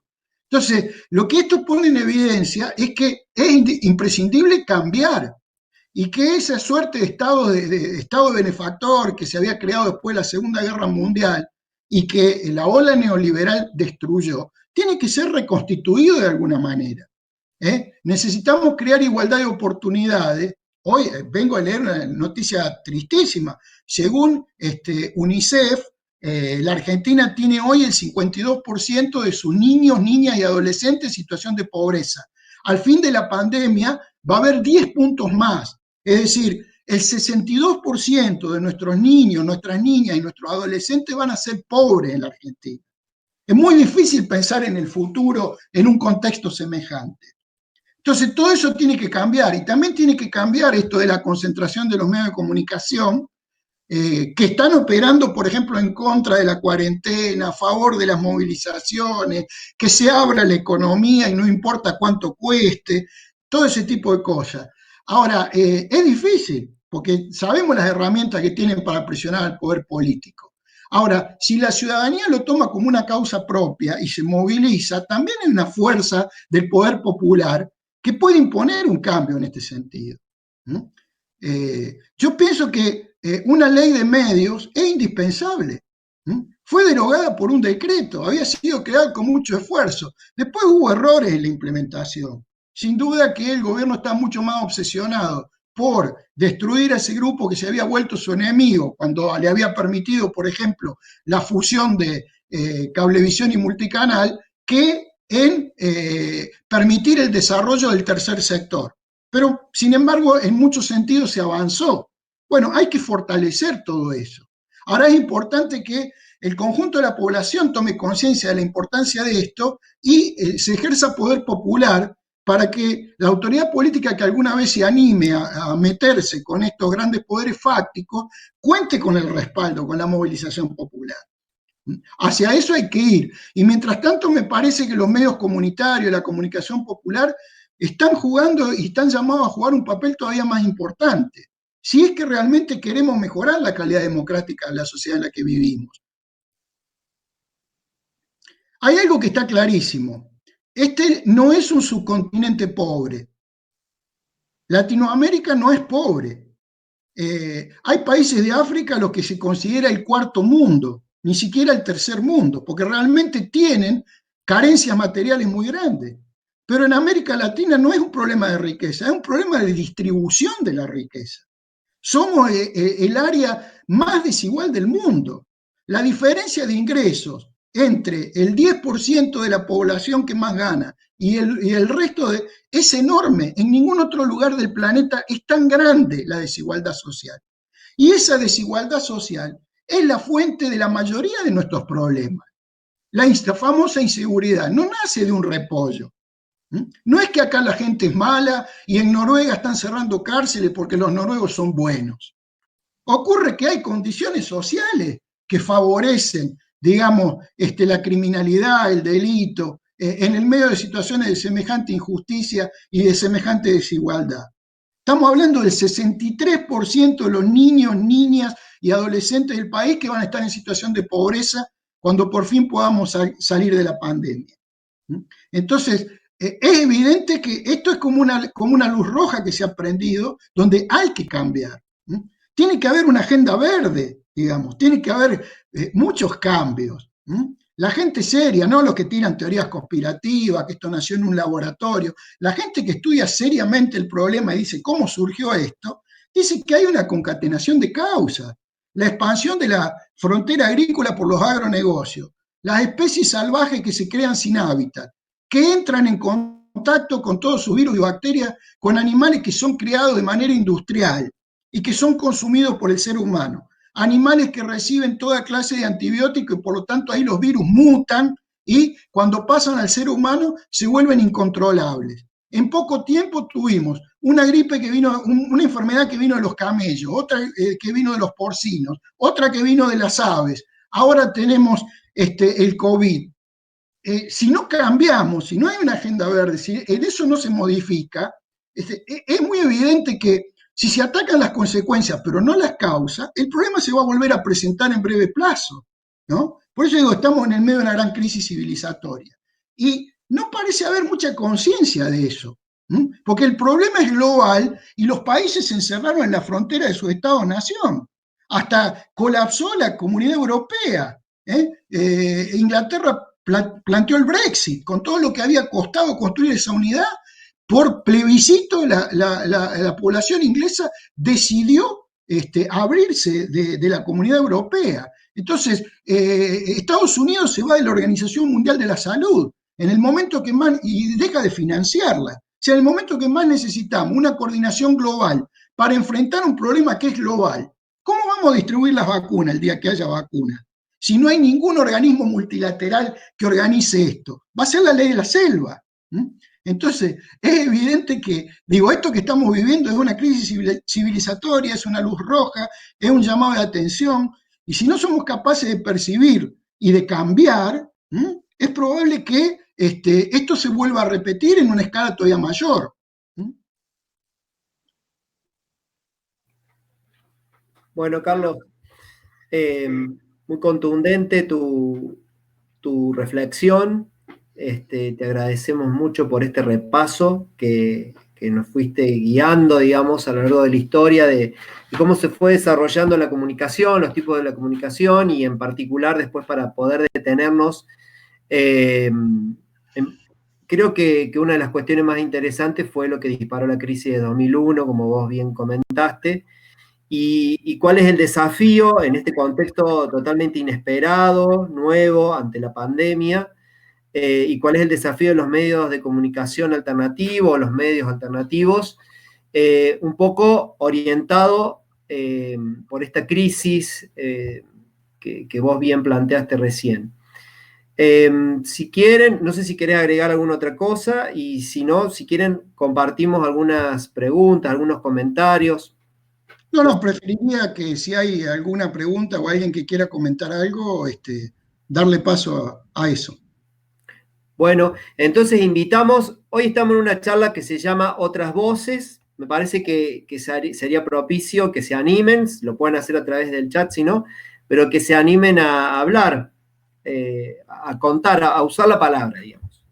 Entonces, lo que esto pone en evidencia es que es imprescindible cambiar y que esa suerte de estado de benefactor que se había creado después de la Segunda Guerra Mundial y que la ola neoliberal destruyó, tiene que ser reconstituido de alguna manera. Necesitamos crear igualdad de oportunidades. Hoy vengo a leer una noticia tristísima. Según UNICEF, la Argentina tiene hoy el 52% de sus niños, niñas y adolescentes en situación de pobreza. Al fin de la pandemia va a haber 10 puntos más. Es decir, el 62% de nuestros niños, nuestras niñas y nuestros adolescentes van a ser pobres en la Argentina. Es muy difícil pensar en el futuro en un contexto semejante. Entonces, todo eso tiene que cambiar y también tiene que cambiar esto de la concentración de los medios de comunicación que están operando, por ejemplo, en contra de la cuarentena, a favor de las movilizaciones, que se abra la economía y no importa cuánto cueste, todo ese tipo de cosas. Ahora, es difícil, porque sabemos las herramientas que tienen para presionar al poder político. Ahora, si la ciudadanía lo toma como una causa propia y se moviliza, también hay una fuerza del poder popular que puede imponer un cambio en este sentido. ¿No? Yo pienso que una ley de medios es indispensable. Fue derogada por un decreto, había sido creada con mucho esfuerzo. Después hubo errores en la implementación. Sin duda que el gobierno está mucho más obsesionado por destruir a ese grupo que se había vuelto su enemigo cuando le había permitido, por ejemplo, la fusión de Cablevisión y Multicanal, que en permitir el desarrollo del tercer sector. Pero, sin embargo, en muchos sentidos se avanzó. Bueno, hay que fortalecer todo eso. Ahora es importante que el conjunto de la población tome conciencia de la importancia de esto y se ejerza poder popular para que la autoridad política que alguna vez se anime a meterse con estos grandes poderes fácticos cuente con el respaldo, con la movilización popular. Hacia eso hay que ir. Y mientras tanto me parece que los medios comunitarios, la comunicación popular, están jugando y están llamados a jugar un papel todavía más importante. Si es que realmente queremos mejorar la calidad democrática de la sociedad en la que vivimos. Hay algo que está clarísimo. Este no es un subcontinente pobre. Latinoamérica no es pobre. Hay países de África los que se considera el cuarto mundo, ni siquiera el tercer mundo, porque realmente tienen carencias materiales muy grandes. Pero en América Latina no es un problema de riqueza, es un problema de distribución de la riqueza. Somos el área más desigual del mundo. La diferencia de ingresos entre el 10% de la población que más gana y el resto es enorme. En ningún otro lugar del planeta es tan grande la desigualdad social. Y esa desigualdad social es la fuente de la mayoría de nuestros problemas. La famosa inseguridad no nace de un repollo. No es que acá la gente es mala y en Noruega están cerrando cárceles porque los noruegos son buenos. Ocurre que hay condiciones sociales que favorecen, digamos, la criminalidad, el delito, en el medio de situaciones de semejante injusticia y de semejante desigualdad. Estamos hablando del 63% de los niños, niñas y adolescentes del país que van a estar en situación de pobreza cuando por fin podamos salir de la pandemia. Entonces, es evidente que esto es como una luz roja que se ha prendido, donde hay que cambiar. Tiene que haber una agenda verde, digamos, tiene que haber muchos cambios. La gente seria, no los que tiran teorías conspirativas, que esto nació en un laboratorio, la gente que estudia seriamente el problema y dice cómo surgió esto, dice que hay una concatenación de causas. La expansión de la frontera agrícola por los agronegocios, las especies salvajes que se crean sin hábitat, que entran en contacto con todos sus virus y bacterias, con animales que son criados de manera industrial y que son consumidos por el ser humano. Animales que reciben toda clase de antibióticos y por lo tanto ahí los virus mutan y cuando pasan al ser humano se vuelven incontrolables. En poco tiempo tuvimos una gripe que vino, una enfermedad que vino de los camellos, otra que vino de los porcinos, otra que vino de las aves. Ahora tenemos el COVID. Si no cambiamos, si no hay una agenda verde, si en eso no se modifica, es muy evidente que si se atacan las consecuencias pero no las causas, el problema se va a volver a presentar en breve plazo, ¿no? Por eso digo, estamos en el medio de una gran crisis civilizatoria. Y no parece haber mucha conciencia de eso, porque el problema es global y los países se encerraron en la frontera de su Estado-nación. Hasta colapsó la Comunidad Europea. Inglaterra planteó el Brexit, con todo lo que había costado construir esa unidad, por plebiscito la población inglesa decidió abrirse de la Comunidad Europea. Entonces, Estados Unidos se va de la Organización Mundial de la Salud en el momento que más, y deja de financiarla. O sea, en el momento que más necesitamos una coordinación global para enfrentar un problema que es global. ¿Cómo vamos a distribuir las vacunas el día que haya vacunas? Si no hay ningún organismo multilateral que organice esto, va a ser la ley de la selva. Entonces, es evidente que, digo, esto que estamos viviendo es una crisis civilizatoria, es una luz roja, es un llamado de atención, y si no somos capaces de percibir y de cambiar, es probable que esto se vuelva a repetir en una escala todavía mayor. Bueno, Carlos, muy contundente tu reflexión. Te agradecemos mucho por este repaso que nos fuiste guiando, digamos, a lo largo de la historia de cómo se fue desarrollando la comunicación, los tipos de la comunicación y en particular después para poder detenernos. Creo que una de las cuestiones más interesantes fue lo que disparó la crisis de 2001, como vos bien comentaste. ¿Y cuál es el desafío en este contexto totalmente inesperado, nuevo, ante la pandemia? ¿Y cuál es el desafío de los medios de comunicación alternativos, los medios alternativos? Un poco orientado por esta crisis que vos bien planteaste recién. Si quieren, no sé si querés agregar alguna otra cosa, y si no, si quieren, compartimos algunas preguntas, algunos comentarios. No, preferiría que si hay alguna pregunta o alguien que quiera comentar algo, darle paso a eso. Bueno, entonces invitamos, hoy estamos en una charla que se llama Otras Voces. Me parece que sería propicio que se animen, lo pueden hacer a través del chat si no, pero que se animen a hablar, a contar, a usar la palabra, digamos.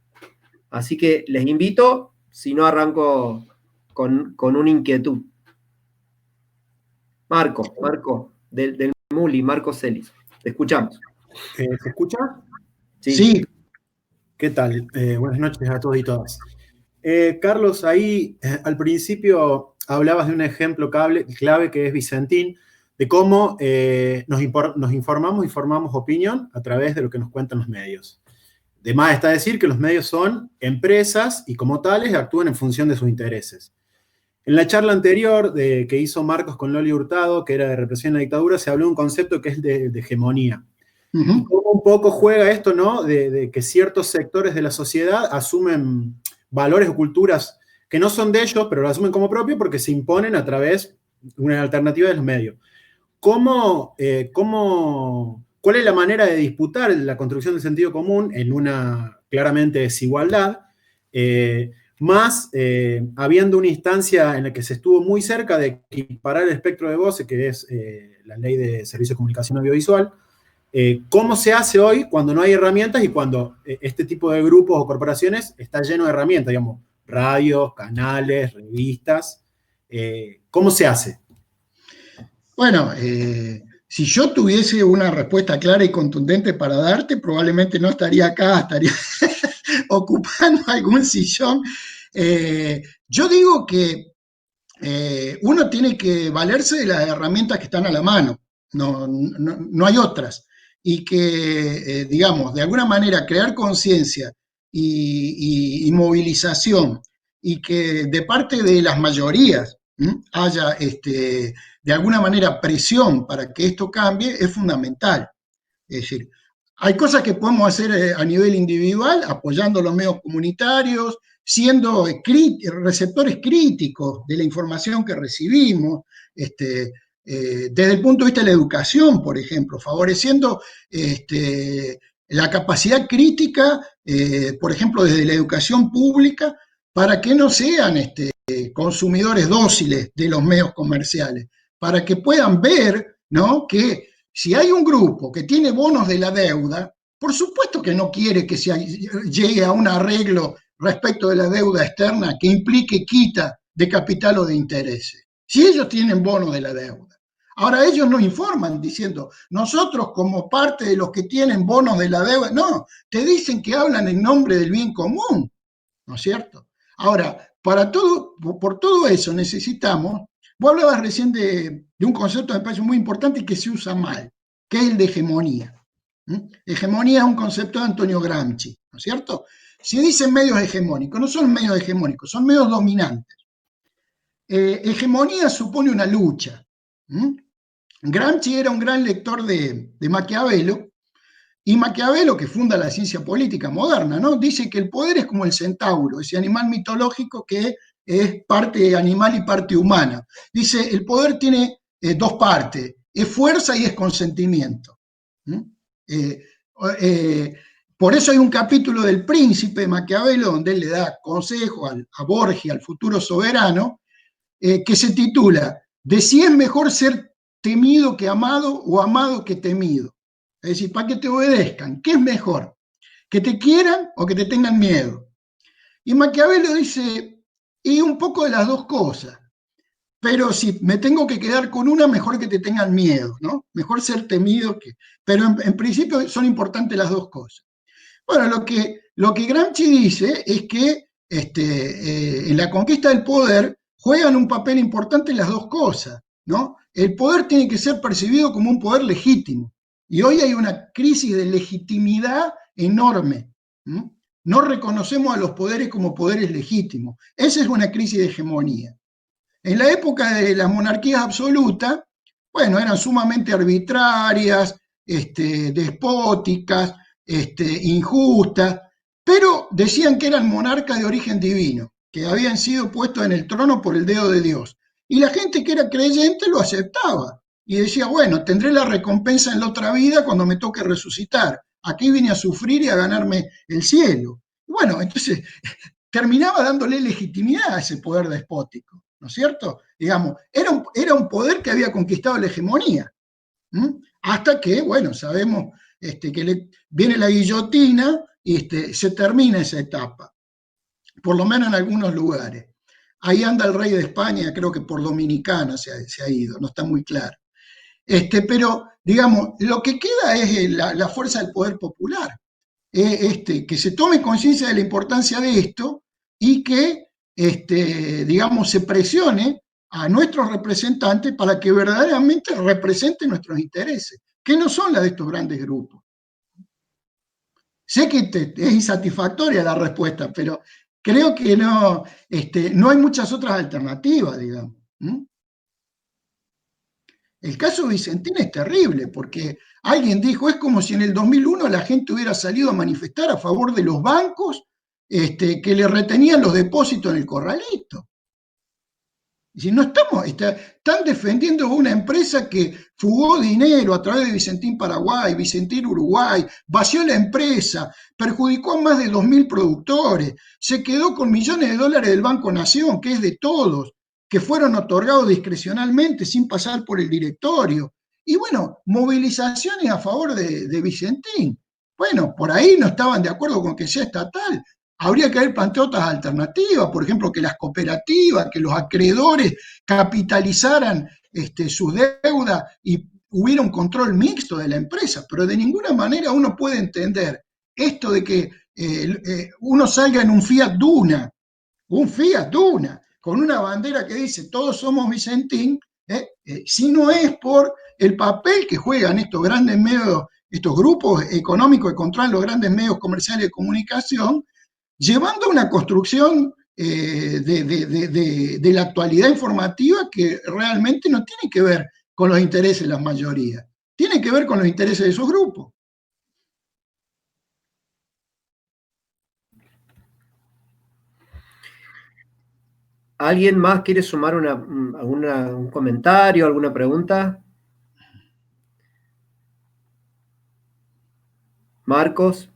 Así que les invito, si no arranco con una inquietud. Marco, del Muli, Marco Celis. Te escuchamos. ¿Se escucha? Sí. ¿Qué tal? Buenas noches a todos y todas. Carlos, ahí al principio hablabas de un ejemplo clave que es Vicentín, de cómo nos informamos y formamos opinión a través de lo que nos cuentan los medios. De más está decir que los medios son empresas y como tales actúan en función de sus intereses. En la charla anterior que hizo Marcos con Loli Hurtado, que era de represión en la dictadura, se habló de un concepto que es de hegemonía. Y cómo un poco juega esto, ¿no? De que ciertos sectores de la sociedad asumen valores o culturas que no son de ellos, pero lo asumen como propio porque se imponen a través de una alternativa de los medios. ¿Cuál es la manera de disputar la construcción del sentido común en una claramente desigualdad? Habiendo una instancia en la que se estuvo muy cerca de equiparar el espectro de voces, que es la ley de servicios de comunicación audiovisual. ¿Cómo se hace hoy cuando no hay herramientas y cuando este tipo de grupos o corporaciones está lleno de herramientas, digamos, radios, canales, revistas? ¿Cómo se hace? Bueno, si yo tuviese una respuesta clara y contundente para darte, probablemente no estaría acá, estaría ocupando algún sillón. Yo digo que uno tiene que valerse de las herramientas que están a la mano, no hay otras. Y que, digamos, de alguna manera crear conciencia y movilización y que de parte de las mayorías haya, de alguna manera, presión para que esto cambie es fundamental. Es decir, hay cosas que podemos hacer a nivel individual, apoyando los medios comunitarios, siendo receptores críticos de la información que recibimos, desde el punto de vista de la educación, por ejemplo, favoreciendo la capacidad crítica, por ejemplo, desde la educación pública, para que no sean consumidores dóciles de los medios comerciales, para que puedan ver, ¿no?, que si hay un grupo que tiene bonos de la deuda, por supuesto que no quiere que se llegue a un arreglo respecto de la deuda externa que implique quita de capital o de intereses. Si ellos tienen bonos de la deuda. Ahora ellos no informan diciendo, nosotros como parte de los que tienen bonos de la deuda, no, te dicen que hablan en nombre del bien común, ¿no es cierto? Ahora, por todo eso necesitamos. Vos hablabas recién de un concepto que me parece muy importante y que se usa mal, que es el de hegemonía. Hegemonía es un concepto de Antonio Gramsci, ¿no es cierto? Si dicen medios hegemónicos, no son medios hegemónicos, son medios dominantes. Hegemonía supone una lucha. Gramsci era un gran lector de Maquiavelo, y Maquiavelo, que funda la ciencia política moderna, ¿no?, dice que el poder es como el centauro, ese animal mitológico que es parte animal y parte humana. Dice, el poder tiene dos partes, es fuerza y es consentimiento. Por eso hay un capítulo del Príncipe de Maquiavelo donde él le da consejo a Borgia, al futuro soberano, que se titula de si es mejor ser temido que amado o amado que temido. Es decir, para que te obedezcan, ¿qué es mejor? ¿Que te quieran o que te tengan miedo? Y Maquiavelo dice, y un poco de las dos cosas, pero si me tengo que quedar con una, mejor que te tengan miedo, ¿no? Mejor ser temido que... Pero en principio son importantes las dos cosas. Bueno, lo que Gramsci dice es que en la conquista del poder juegan un papel importante las dos cosas, ¿no? El poder tiene que ser percibido como un poder legítimo. Y hoy hay una crisis de legitimidad enorme. No reconocemos a los poderes como poderes legítimos. Esa es una crisis de hegemonía. En la época de las monarquías absolutas, bueno, eran sumamente arbitrarias, despóticas, injustas, pero decían que eran monarcas de origen divino, que habían sido puestos en el trono por el dedo de Dios. Y la gente que era creyente lo aceptaba y decía, bueno, tendré la recompensa en la otra vida cuando me toque resucitar. Aquí vine a sufrir y a ganarme el cielo. Bueno, entonces terminaba dándole legitimidad a ese poder despótico, ¿no es cierto? Digamos, era un poder que había conquistado la hegemonía. Hasta que, bueno, sabemos que viene la guillotina y se termina esa etapa, por lo menos en algunos lugares. ahí anda el rey de España, creo que por Dominicana se ha ido, no está muy claro. Pero, digamos, lo que queda es la fuerza del poder popular, que se tome conciencia de la importancia de esto y que, digamos, se presione a nuestros representantes para que verdaderamente representen nuestros intereses, que no son las de estos grandes grupos. Sé que es insatisfactoria la respuesta, pero creo que no hay muchas otras alternativas, digamos. El caso Vicentín es terrible, porque alguien dijo, es como si en el 2001 la gente hubiera salido a manifestar a favor de los bancos que le retenían los depósitos en el corralito. Si no están defendiendo una empresa que fugó dinero a través de Vicentín Paraguay, Vicentín Uruguay, vació la empresa, perjudicó a más de 2.000 productores, se quedó con millones de dólares del Banco Nación, que es de todos, que fueron otorgados discrecionalmente sin pasar por el directorio. Y bueno, movilizaciones a favor de Vicentín. Bueno, por ahí no estaban de acuerdo con que sea estatal. Habría que haber planteado otras alternativas, por ejemplo, que las cooperativas, que los acreedores capitalizaran sus deudas y hubiera un control mixto de la empresa, pero de ninguna manera uno puede entender esto de que uno salga en un Fiat Duna, con una bandera que dice todos somos Vicentín, si no es por el papel que juegan estos grandes medios, estos grupos económicos que controlan los grandes medios comerciales de comunicación, llevando a una construcción de la actualidad informativa que realmente no tiene que ver con los intereses de las mayorías, tiene que ver con los intereses de esos grupos. ¿Alguien más quiere sumar un comentario, alguna pregunta? Marcos.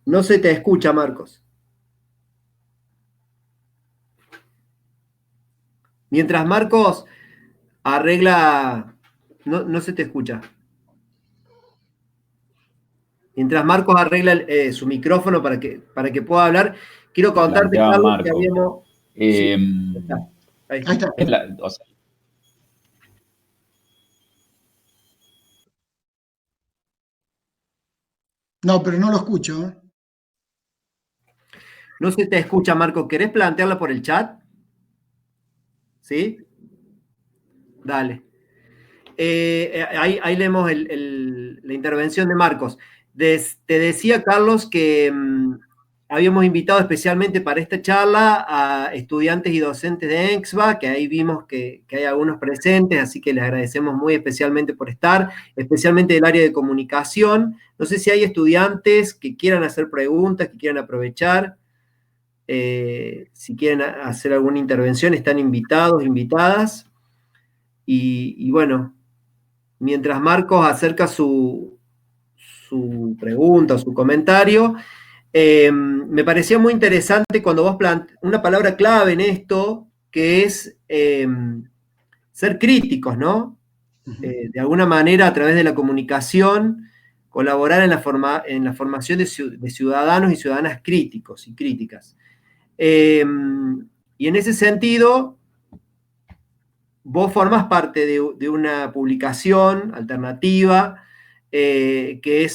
No se te escucha, Marcos. Mientras Marcos arregla... No se te escucha. Mientras Marcos arregla su micrófono para que pueda hablar, quiero contarte, Carlos, que habíamos... Sí, ahí está. No, pero no lo escucho. No se te escucha, Marcos. ¿Querés plantearla por el chat? ¿Sí? Dale. Ahí leemos la intervención de Marcos. Te decía, Carlos, que habíamos invitado especialmente para esta charla a estudiantes y docentes de EXVA, que ahí vimos que hay algunos presentes, así que les agradecemos muy especialmente por estar, especialmente del área de comunicación. No sé si hay estudiantes que quieran hacer preguntas, que quieran aprovechar. Si quieren hacer alguna intervención, están invitados, invitadas. Y bueno, mientras Marcos acerca su pregunta, su comentario, me parecía muy interesante cuando vos una palabra clave en esto, que es ser críticos, ¿no? De alguna manera, a través de la comunicación, colaborar en la formación de ciudadanos y ciudadanas críticos y críticas. Y en ese sentido, vos formás parte de una publicación alternativa que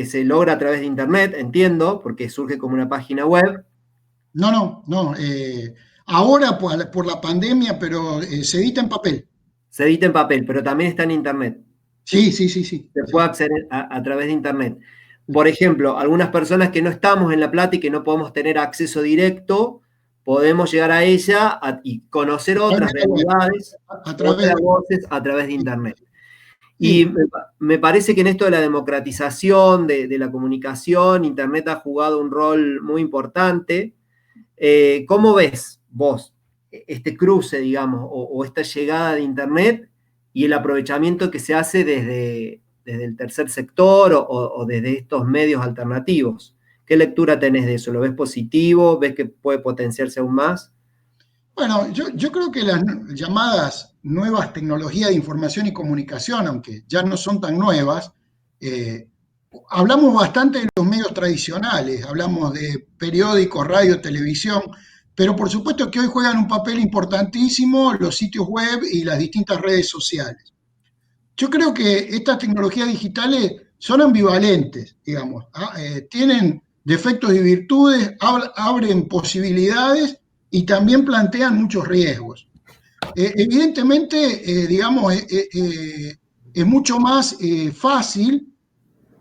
se logra a través de Internet, entiendo, porque surge como una página web. No. Ahora por la pandemia, pero se edita en papel. Se edita en papel, pero también está en Internet. Sí. Se puede acceder a través de Internet. Por ejemplo, algunas personas que no estamos en La Plata y que no podemos tener acceso directo, podemos llegar a ella y conocer otras realidades, otras voces a través de Internet. Y me parece que en esto de la democratización de la comunicación, Internet ha jugado un rol muy importante. ¿Cómo ves vos este cruce, digamos, o esta llegada de Internet y el aprovechamiento que se hace desde el tercer sector o desde estos medios alternativos? ¿Qué lectura tenés de eso? ¿Lo ves positivo? ¿Ves que puede potenciarse aún más? Bueno, yo creo que las llamadas nuevas tecnologías de información y comunicación, aunque ya no son tan nuevas, eh, hablamos bastante de los medios tradicionales, hablamos de periódicos, radio, televisión, pero por supuesto que hoy juegan un papel importantísimo los sitios web y las distintas redes sociales. Yo creo que estas tecnologías digitales son ambivalentes, digamos, tienen defectos y virtudes, abren posibilidades y también plantean muchos riesgos. Evidentemente, digamos, es mucho más fácil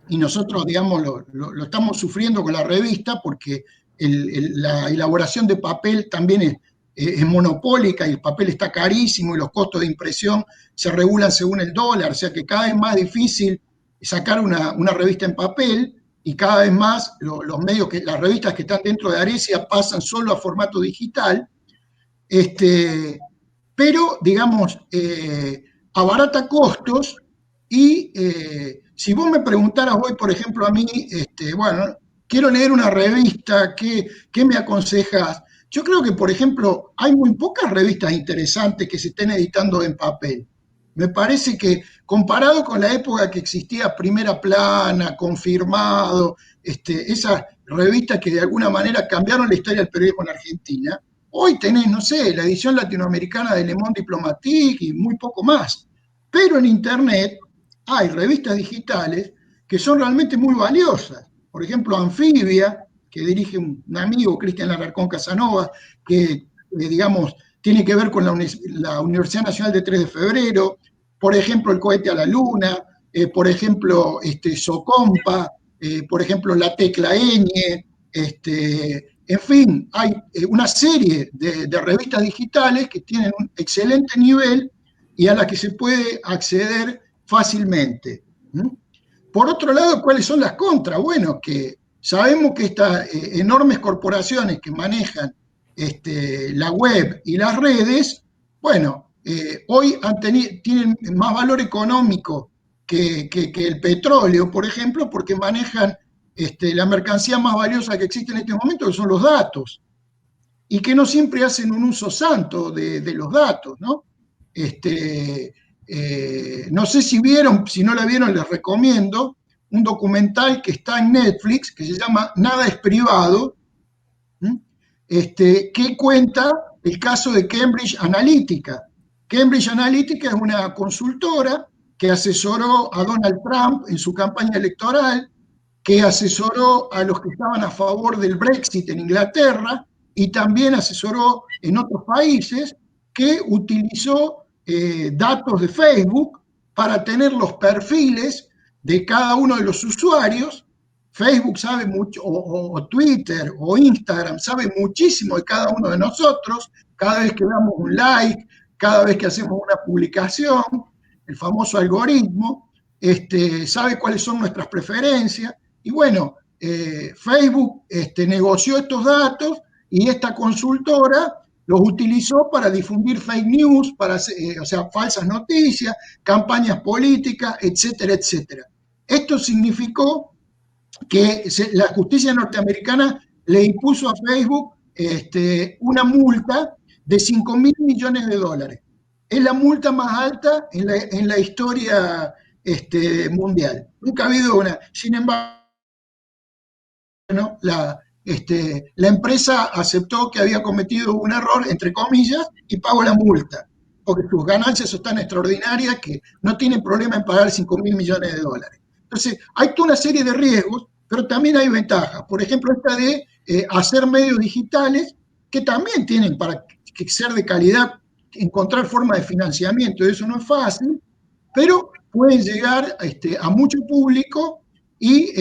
y nosotros, digamos, lo estamos sufriendo con la revista porque la elaboración de papel también es monopólica y el papel está carísimo y los costos de impresión se regulan según el dólar, o sea que cada vez más difícil sacar una revista en papel y cada vez más los medios, las revistas que están dentro de Aresia pasan solo a formato digital, pero, digamos, abarata costos y si vos me preguntaras hoy, por ejemplo, a mí, bueno, quiero leer una revista, ¿qué me aconsejas? Yo creo que, por ejemplo, hay muy pocas revistas interesantes que se estén editando en papel. Me parece que comparado con la época que existía Primera Plana, Confirmado, esas revistas que de alguna manera cambiaron la historia del periodismo en Argentina, hoy tenés, no sé, la edición latinoamericana de Le Monde Diplomatique y muy poco más. Pero en Internet hay revistas digitales que son realmente muy valiosas. Por ejemplo, Anfibia, que dirige un amigo, Cristian Alarcón Casanova, que, digamos, tiene que ver con la Universidad Nacional de 3 de Febrero, por ejemplo, El cohete a la luna, por ejemplo, Socompa, por ejemplo, La Tecla Ñ, en fin, hay una serie de revistas digitales que tienen un excelente nivel y a las que se puede acceder fácilmente. Por otro lado, ¿cuáles son las contras? Bueno, que sabemos que estas enormes corporaciones que manejan la web y las redes, bueno, hoy tienen más valor económico que el petróleo, por ejemplo, porque manejan la mercancía más valiosa que existe en este momento, que son los datos, y que no siempre hacen un uso santo de los datos, ¿no? No sé si no la vieron, les recomiendo un documental que está en Netflix, que se llama Nada es privado, que cuenta el caso de Cambridge Analytica. Cambridge Analytica es una consultora que asesoró a Donald Trump en su campaña electoral, que asesoró a los que estaban a favor del Brexit en Inglaterra y también asesoró en otros países, que utilizó datos de Facebook para tener los perfiles de cada uno de los usuarios. Facebook sabe mucho, o Twitter, o Instagram, sabe muchísimo de cada uno de nosotros, cada vez que damos un like, cada vez que hacemos una publicación, el famoso algoritmo, sabe cuáles son nuestras preferencias, y bueno, Facebook negoció estos datos y esta consultora los utilizó para difundir fake news, o sea, falsas noticias, campañas políticas, etcétera, etcétera. Esto significó que la justicia norteamericana le impuso a Facebook una multa de 5 mil millones de dólares. Es la multa más alta en la historia mundial. Nunca ha habido una. Sin embargo, ¿no? La empresa aceptó que había cometido un error, entre comillas, y pagó la multa, porque sus ganancias son tan extraordinarias que no tienen problema en pagar 5 mil millones de dólares. Entonces, hay toda una serie de riesgos, pero también hay ventajas. Por ejemplo, esta de hacer medios digitales que también tienen, para que ser de calidad, encontrar formas de financiamiento, y eso no es fácil, pero pueden llegar a mucho público y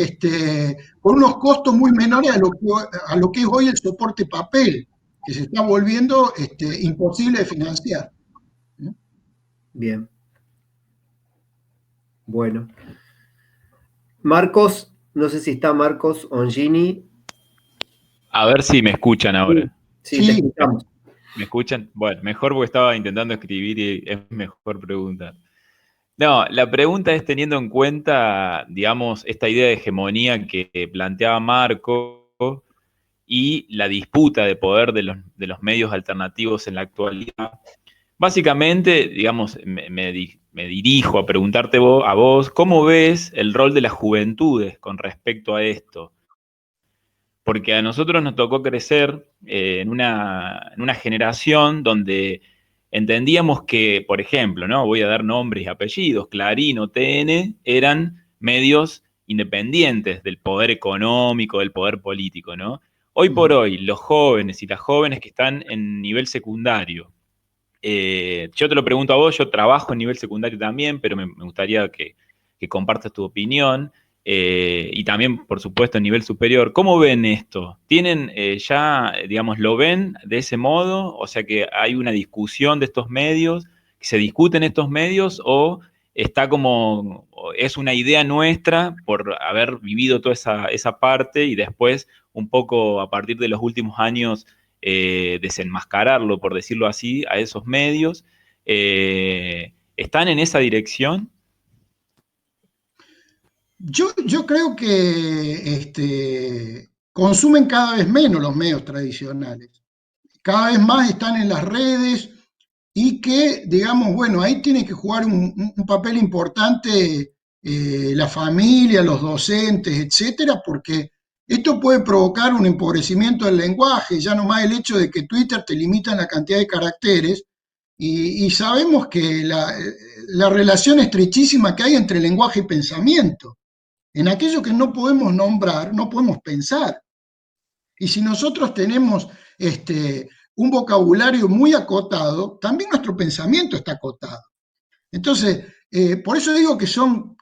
con unos costos muy menores a lo que es hoy el soporte papel, que se está volviendo imposible de financiar. Bien. Bueno. Marcos, no sé si está Marcos Ongini. A ver si me escuchan ahora. Sí, te escuchamos. ¿Me escuchan? Bueno, mejor porque estaba intentando escribir y es mejor preguntar. No, la pregunta es teniendo en cuenta, digamos, esta idea de hegemonía que planteaba Marco y la disputa de poder de los medios alternativos en la actualidad. Básicamente, digamos, me dirijo a preguntarte a vos, ¿cómo ves el rol de las juventudes con respecto a esto? Porque a nosotros nos tocó crecer en una generación donde entendíamos que, por ejemplo, ¿no? Voy a dar nombres y apellidos, Clarín o TN eran medios independientes del poder económico, del poder político, ¿no? Hoy por hoy, los jóvenes y las jóvenes que están en nivel secundario, yo te lo pregunto a vos, yo trabajo en nivel secundario también, pero me gustaría que compartas tu opinión. Y también, por supuesto, a nivel superior. ¿Cómo ven esto? ¿Tienen ya, digamos, lo ven de ese modo? O sea, que hay una discusión de estos medios, que se discuten estos medios, o está como, es una idea nuestra por haber vivido toda esa parte y después, un poco a partir de los últimos años, desenmascararlo, por decirlo así, a esos medios. ¿Están en esa dirección? Yo creo que consumen cada vez menos los medios tradicionales. Cada vez más están en las redes y que, digamos, bueno, ahí tiene que jugar un papel importante la familia, los docentes, etcétera, porque esto puede provocar un empobrecimiento del lenguaje, ya nomás el hecho de que Twitter te limita en la cantidad de caracteres, y sabemos que la relación estrechísima que hay entre lenguaje y pensamiento. En aquello que no podemos nombrar, no podemos pensar. Y si nosotros tenemos un vocabulario muy acotado, también nuestro pensamiento está acotado. Entonces, por eso digo que son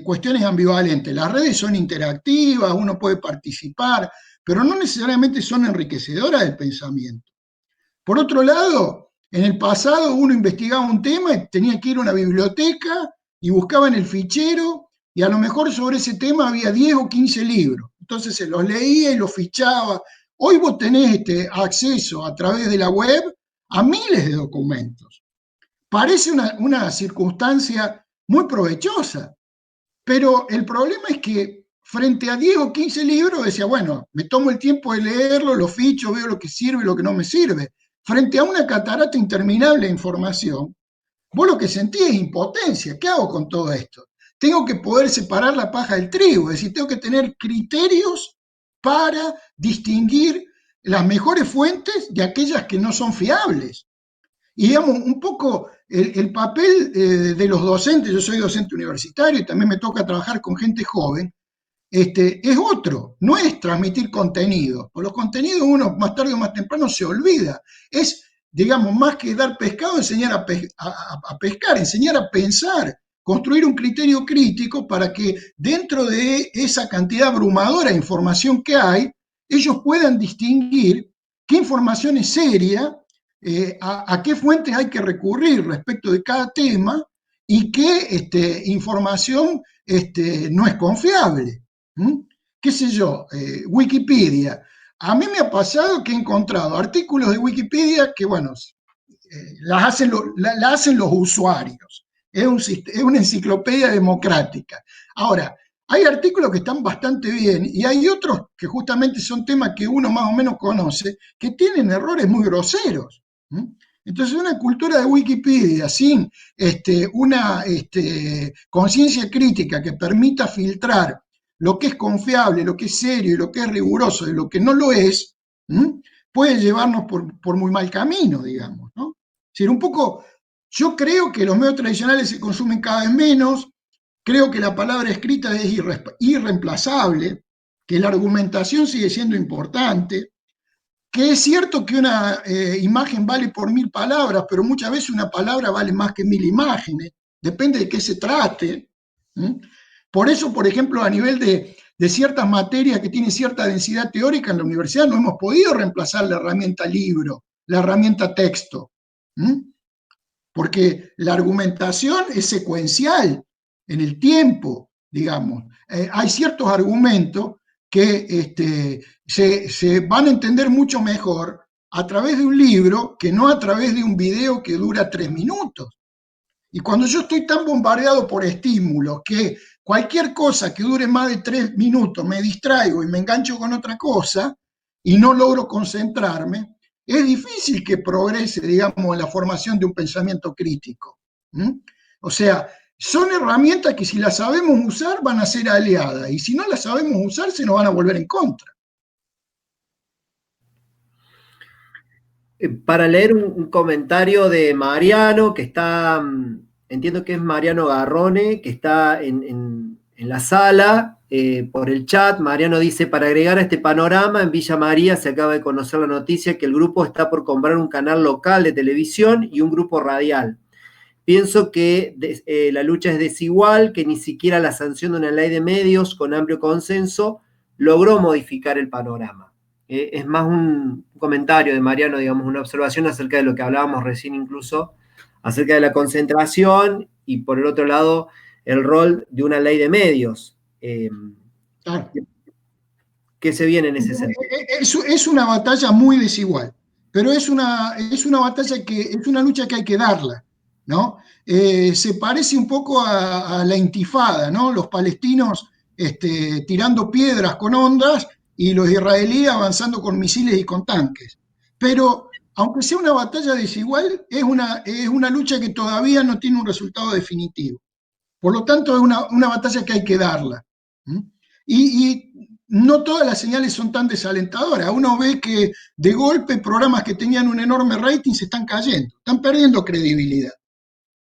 cuestiones ambivalentes. Las redes son interactivas, uno puede participar, pero no necesariamente son enriquecedoras del pensamiento. Por otro lado, en el pasado uno investigaba un tema y tenía que ir a una biblioteca y buscaba en el fichero y a lo mejor sobre ese tema había 10 o 15 libros. Entonces se los leía y los fichaba. Hoy vos tenés acceso a través de la web a miles de documentos. Parece una circunstancia muy provechosa, pero el problema es que frente a 10 o 15 libros decía, bueno, me tomo el tiempo de leerlo, lo ficho, veo lo que sirve y lo que no me sirve. Frente a una catarata interminable de información, vos lo que sentís es impotencia. ¿Qué hago con todo esto? Tengo que poder separar la paja del trigo, es decir, tengo que tener criterios para distinguir las mejores fuentes de aquellas que no son fiables. Y digamos, un poco el papel de los docentes, yo soy docente universitario y también me toca trabajar con gente joven, es otro, no es transmitir contenido. Por los contenidos uno más tarde o más temprano se olvida. Es, digamos, más que dar pescado, enseñar a pescar, enseñar a pensar, construir un criterio crítico para que dentro de esa cantidad abrumadora de información que hay, ellos puedan distinguir qué información es seria, a qué fuentes hay que recurrir respecto de cada tema y qué información no es confiable. ¿Mm? ¿Qué sé yo? Wikipedia. A mí me ha pasado que he encontrado artículos de Wikipedia que, bueno, las hacen los usuarios. Es una enciclopedia democrática. Ahora, hay artículos que están bastante bien y hay otros que justamente son temas que uno más o menos conoce, que tienen errores muy groseros. ¿Mm? Entonces, una cultura de Wikipedia sin una conciencia crítica que permita filtrar lo que es confiable, lo que es serio y lo que es riguroso de lo que no lo es, puede llevarnos por muy mal camino, digamos, ¿no? Es decir, un poco, yo creo que los medios tradicionales se consumen cada vez menos, creo que la palabra escrita es irreemplazable, que la argumentación sigue siendo importante, que es cierto que una imagen vale por 1000 palabras, pero muchas veces una palabra vale más que 1000 imágenes, depende de qué se trate. Por eso, por ejemplo, a nivel de ciertas materias que tienen cierta densidad teórica en la universidad, no hemos podido reemplazar la herramienta libro, la herramienta texto, porque la argumentación es secuencial en el tiempo, digamos. Hay ciertos argumentos que se van a entender mucho mejor a través de un libro que no a través de un video que dura 3 minutos. Y cuando yo estoy tan bombardeado por estímulos que cualquier cosa que dure más de 3 minutos me distraigo y me engancho con otra cosa, y no logro concentrarme, es difícil que progrese, digamos, en la formación de un pensamiento crítico. O sea, son herramientas que si las sabemos usar van a ser aliadas, y si no las sabemos usar se nos van a volver en contra. Para leer un comentario de Mariano, que está, entiendo que es Mariano Garrone, que está en la sala, por el chat. Mariano dice, para agregar a este panorama, en Villa María se acaba de conocer la noticia que el grupo está por comprar un canal local de televisión y un grupo radial. Pienso que la lucha es desigual, que ni siquiera la sanción de una ley de medios con amplio consenso logró modificar el panorama. Es más un comentario de Mariano, digamos, una observación acerca de lo que hablábamos recién incluso, acerca de la concentración y por el otro lado el rol de una ley de medios. Claro. ¿Qué se viene en ese sentido? Es una batalla muy desigual, pero es una batalla es una lucha que hay que darla, ¿no? Se parece un poco a la intifada, ¿no? Los palestinos tirando piedras con ondas y los israelíes avanzando con misiles y con tanques. Pero aunque sea una batalla desigual, es una lucha que todavía no tiene un resultado definitivo. Por lo tanto, es una batalla que hay que darla. Y no todas las señales son tan desalentadoras. Uno ve que de golpe programas que tenían un enorme rating se están cayendo, están perdiendo credibilidad.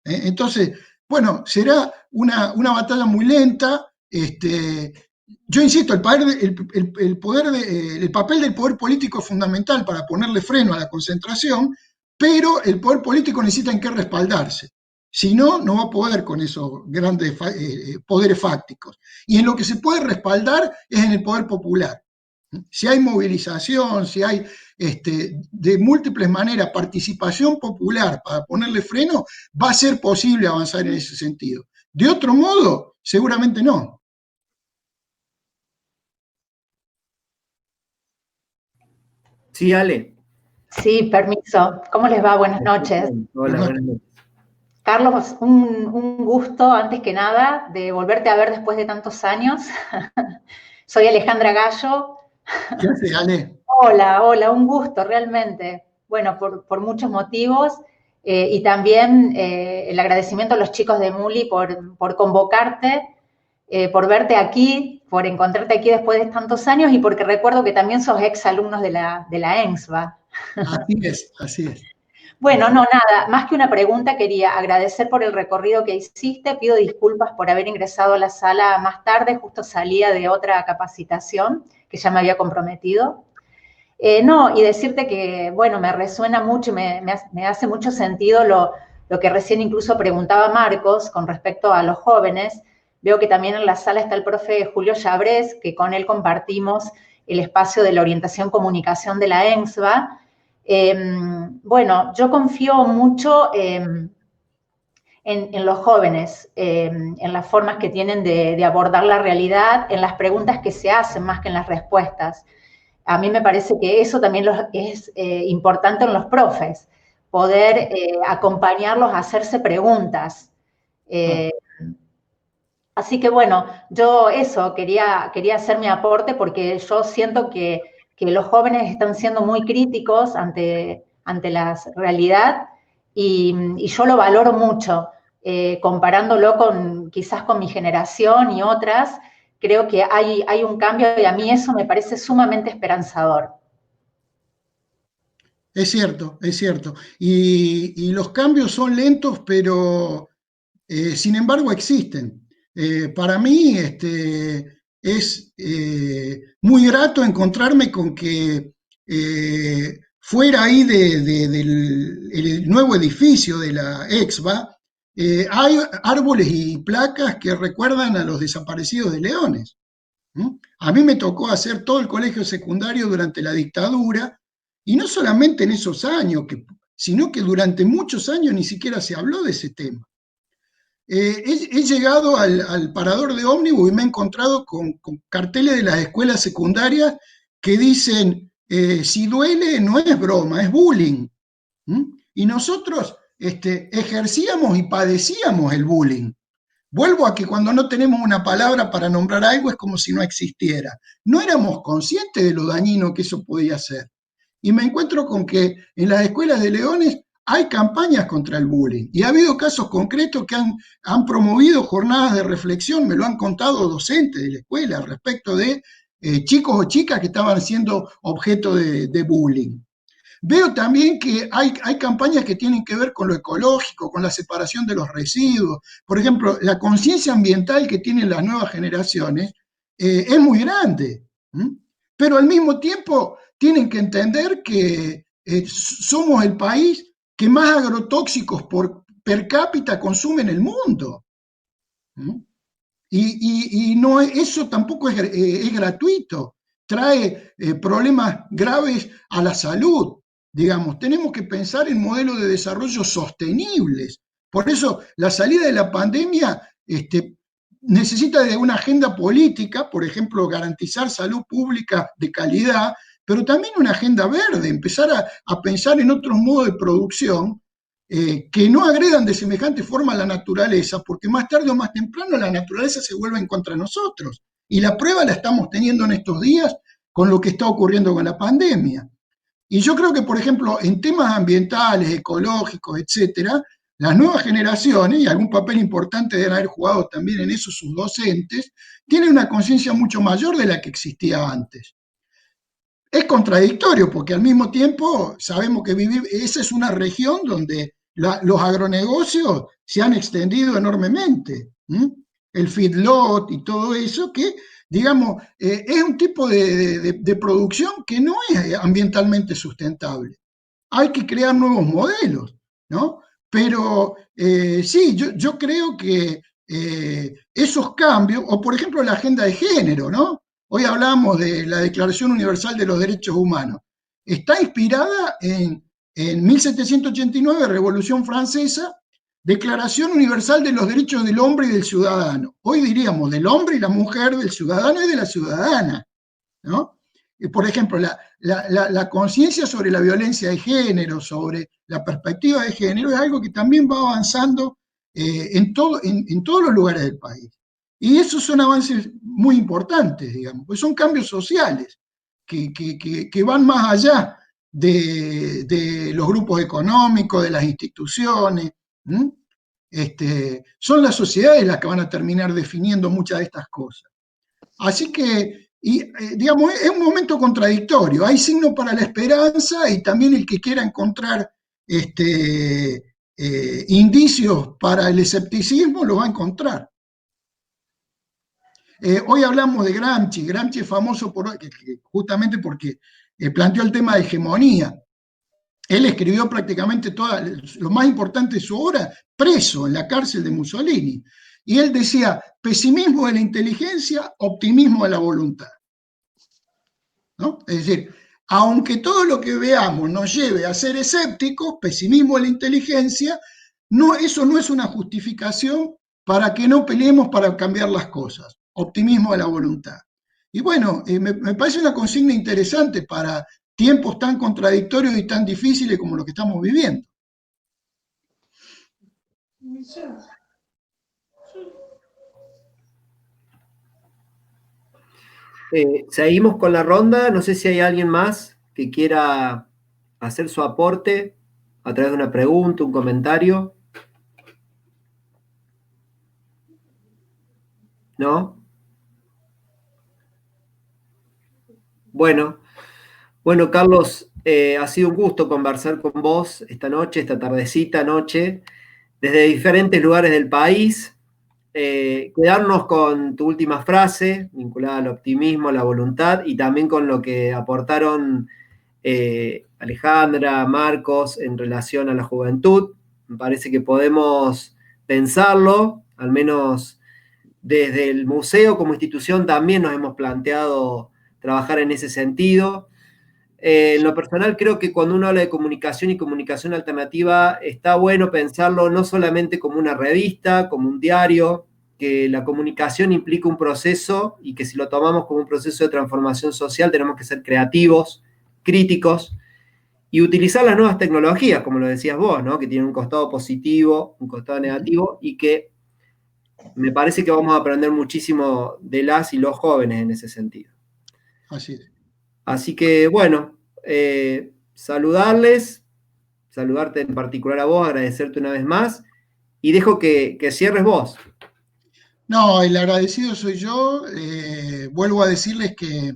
Entonces, bueno, será una batalla muy lenta. Yo insisto, el papel del poder político es fundamental para ponerle freno a la concentración, pero el poder político necesita en qué respaldarse. Si no, no va a poder con esos grandes poderes fácticos. Y en lo que se puede respaldar es en el poder popular. Si hay movilización, si hay de múltiples maneras participación popular para ponerle freno, va a ser posible avanzar en ese sentido. De otro modo, seguramente no. Sí, Ale. Sí, permiso. ¿Cómo les va? Buenas noches. Hola, buenas noches. Carlos, un gusto, antes que nada, de volverte a ver después de tantos años. Soy Alejandra Gallo. ¿Qué haces, Ale? Hola, un gusto, realmente. Bueno, por muchos motivos. Y también el agradecimiento a los chicos de Muli por convocarte, por verte aquí, por encontrarte aquí después de tantos años y porque recuerdo que también sos ex alumnos de la ENSBA. Así es. Bueno, no, nada, más que una pregunta, quería agradecer por el recorrido que hiciste, pido disculpas por haber ingresado a la sala más tarde, justo salía de otra capacitación que ya me había comprometido. No, y decirte que, bueno, me resuena mucho y me hace mucho sentido lo que recién incluso preguntaba Marcos con respecto a los jóvenes. Veo que también en la sala está el profe Julio Llabrés, que con él compartimos el espacio de la orientación comunicación de la ENSBA. Bueno, yo confío mucho en los jóvenes, en las formas que tienen de abordar la realidad, en las preguntas que se hacen más que en las respuestas. A mí me parece que eso también es importante en los profes, poder acompañarlos a hacerse preguntas. Así que bueno, yo eso, quería hacer mi aporte porque yo siento que los jóvenes están siendo muy críticos ante la realidad y yo lo valoro mucho, comparándolo quizás con mi generación y otras, creo que hay un cambio y a mí eso me parece sumamente esperanzador. Es cierto, es cierto. Y los cambios son lentos, pero sin embargo existen. Para mí es muy grato encontrarme con que fuera ahí del nuevo edificio de la EXBA, hay árboles y placas que recuerdan a los desaparecidos de Leones. A mí me tocó hacer todo el colegio secundario durante la dictadura, y no solamente en esos años, sino que durante muchos años ni siquiera se habló de ese tema. He llegado al parador de ómnibus y me he encontrado con carteles de las escuelas secundarias que dicen, si duele no es broma, es bullying. Y nosotros ejercíamos y padecíamos el bullying. Vuelvo a que cuando no tenemos una palabra para nombrar algo es como si no existiera. No éramos conscientes de lo dañino que eso podía ser. Y me encuentro con que en las escuelas de Leones hay campañas contra el bullying y ha habido casos concretos que han promovido jornadas de reflexión, me lo han contado docentes de la escuela respecto de chicos o chicas que estaban siendo objeto de bullying. Veo también que hay campañas que tienen que ver con lo ecológico, con la separación de los residuos. Por ejemplo, la conciencia ambiental que tienen las nuevas generaciones es muy grande, ¿m? Pero al mismo tiempo tienen que entender que somos el país que más agrotóxicos por per cápita consume en el mundo. ¿M? Y no, eso tampoco es gratuito, trae problemas graves a la salud. Digamos, tenemos que pensar en modelos de desarrollo sostenibles. Por eso la salida de la pandemia necesita de una agenda política, por ejemplo, garantizar salud pública de calidad, pero también una agenda verde, empezar a pensar en otros modos de producción que no agredan de semejante forma a la naturaleza, porque más tarde o más temprano la naturaleza se vuelve en contra de nosotros. Y la prueba la estamos teniendo en estos días con lo que está ocurriendo con la pandemia. Y yo creo que, por ejemplo, en temas ambientales, ecológicos, etcétera, las nuevas generaciones, y algún papel importante deben haber jugado también en eso sus docentes, tienen una conciencia mucho mayor de la que existía antes. Es contradictorio porque al mismo tiempo sabemos que esa es una región donde los agronegocios se han extendido enormemente. ¿M? El feedlot y todo eso que, digamos, es un tipo de producción que no es ambientalmente sustentable. Hay que crear nuevos modelos, ¿no? Pero sí, yo creo que esos cambios, o por ejemplo la agenda de género, ¿no? Hoy hablamos de la Declaración Universal de los Derechos Humanos. Está inspirada en 1789, Revolución Francesa, Declaración Universal de los Derechos del Hombre y del Ciudadano. Hoy diríamos del hombre y la mujer, del ciudadano y de la ciudadana, ¿no? Por ejemplo, la conciencia sobre la violencia de género, sobre la perspectiva de género, es algo que también va avanzando en todos los lugares del país. Y esos son avances muy importantes, digamos, pues son cambios sociales que van más allá de los grupos económicos, de las instituciones. Son las sociedades las que van a terminar definiendo muchas de estas cosas. Así que, digamos, es un momento contradictorio. Hay signos para la esperanza y también el que quiera encontrar indicios para el escepticismo lo va a encontrar. Hoy hablamos de Gramsci. Gramsci es famoso justamente porque planteó el tema de hegemonía. Él escribió prácticamente lo más importante de su obra preso en la cárcel de Mussolini. Y él decía, pesimismo de la inteligencia, optimismo de la voluntad. ¿No? Es decir, aunque todo lo que veamos nos lleve a ser escépticos, pesimismo de la inteligencia, eso no es una justificación para que no peleemos para cambiar las cosas. Optimismo de la voluntad. Y bueno, me parece una consigna interesante para tiempos tan contradictorios y tan difíciles como los que estamos viviendo. Seguimos con la ronda. No sé si hay alguien más que quiera hacer su aporte a través de una pregunta, un comentario. ¿No? Bueno, Carlos, ha sido un gusto conversar con vos esta noche, esta tardecita noche, desde diferentes lugares del país. Quedarnos con tu última frase, vinculada al optimismo, a la voluntad, y también con lo que aportaron Alejandra, Marcos, en relación a la juventud. Me parece que podemos pensarlo, al menos desde el museo como institución también nos hemos planteado trabajar en ese sentido. En lo personal creo que cuando uno habla de comunicación y comunicación alternativa está bueno pensarlo no solamente como una revista, como un diario, que la comunicación implica un proceso y que si lo tomamos como un proceso de transformación social tenemos que ser creativos, críticos y utilizar las nuevas tecnologías, como lo decías vos, ¿no? Que tienen un costado positivo, un costado negativo y que me parece que vamos a aprender muchísimo de las y los jóvenes en ese sentido. Así es. Así que, bueno, saludarte en particular a vos, agradecerte una vez más, y dejo que cierres vos. No, el agradecido soy yo. Vuelvo a decirles que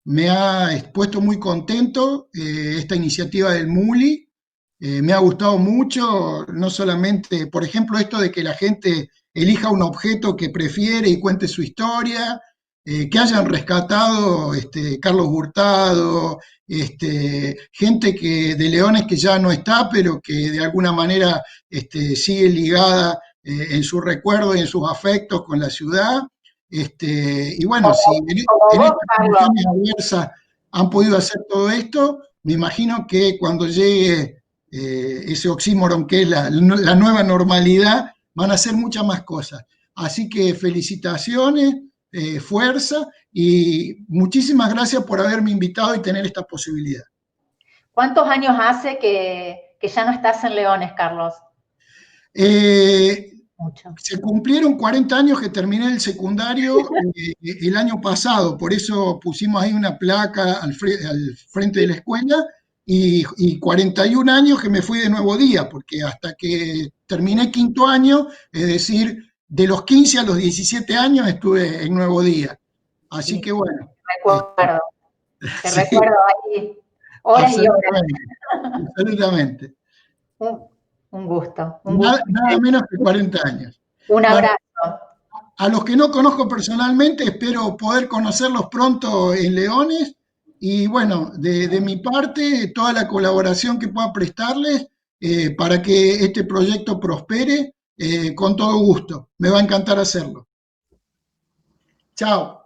me ha puesto muy contento esta iniciativa del MULI. Me ha gustado mucho, no solamente, por ejemplo, esto de que la gente elija un objeto que prefiere y cuente su historia, que hayan rescatado Carlos Hurtado, gente de Leones que ya no está, pero que de alguna manera sigue ligada en su recuerdo y en sus afectos con la ciudad. Y bueno, si en estas condiciones adversas han podido hacer todo esto, me imagino que cuando llegue ese oxímoron que es la nueva normalidad, van a hacer muchas más cosas. Así que felicitaciones, fuerza y muchísimas gracias por haberme invitado y tener esta posibilidad. ¿Cuántos años hace que ya no estás en Leones, Carlos? Mucho. Se cumplieron 40 años que terminé el secundario el año pasado, por eso pusimos ahí una placa al frente de la escuela y 41 años que me fui de Nuevo Día, porque hasta que terminé quinto año, es decir, de los 15 a los 17 años estuve en Nuevo Día. Así que bueno. Te recuerdo ahí horas y horas. Absolutamente. Un gusto. Nada menos que 40 años. Un abrazo. A los que no conozco personalmente, espero poder conocerlos pronto en Leones. Y bueno, de mi parte, toda la colaboración que pueda prestarles para que este proyecto prospere, con todo gusto. Me va a encantar hacerlo. Chao.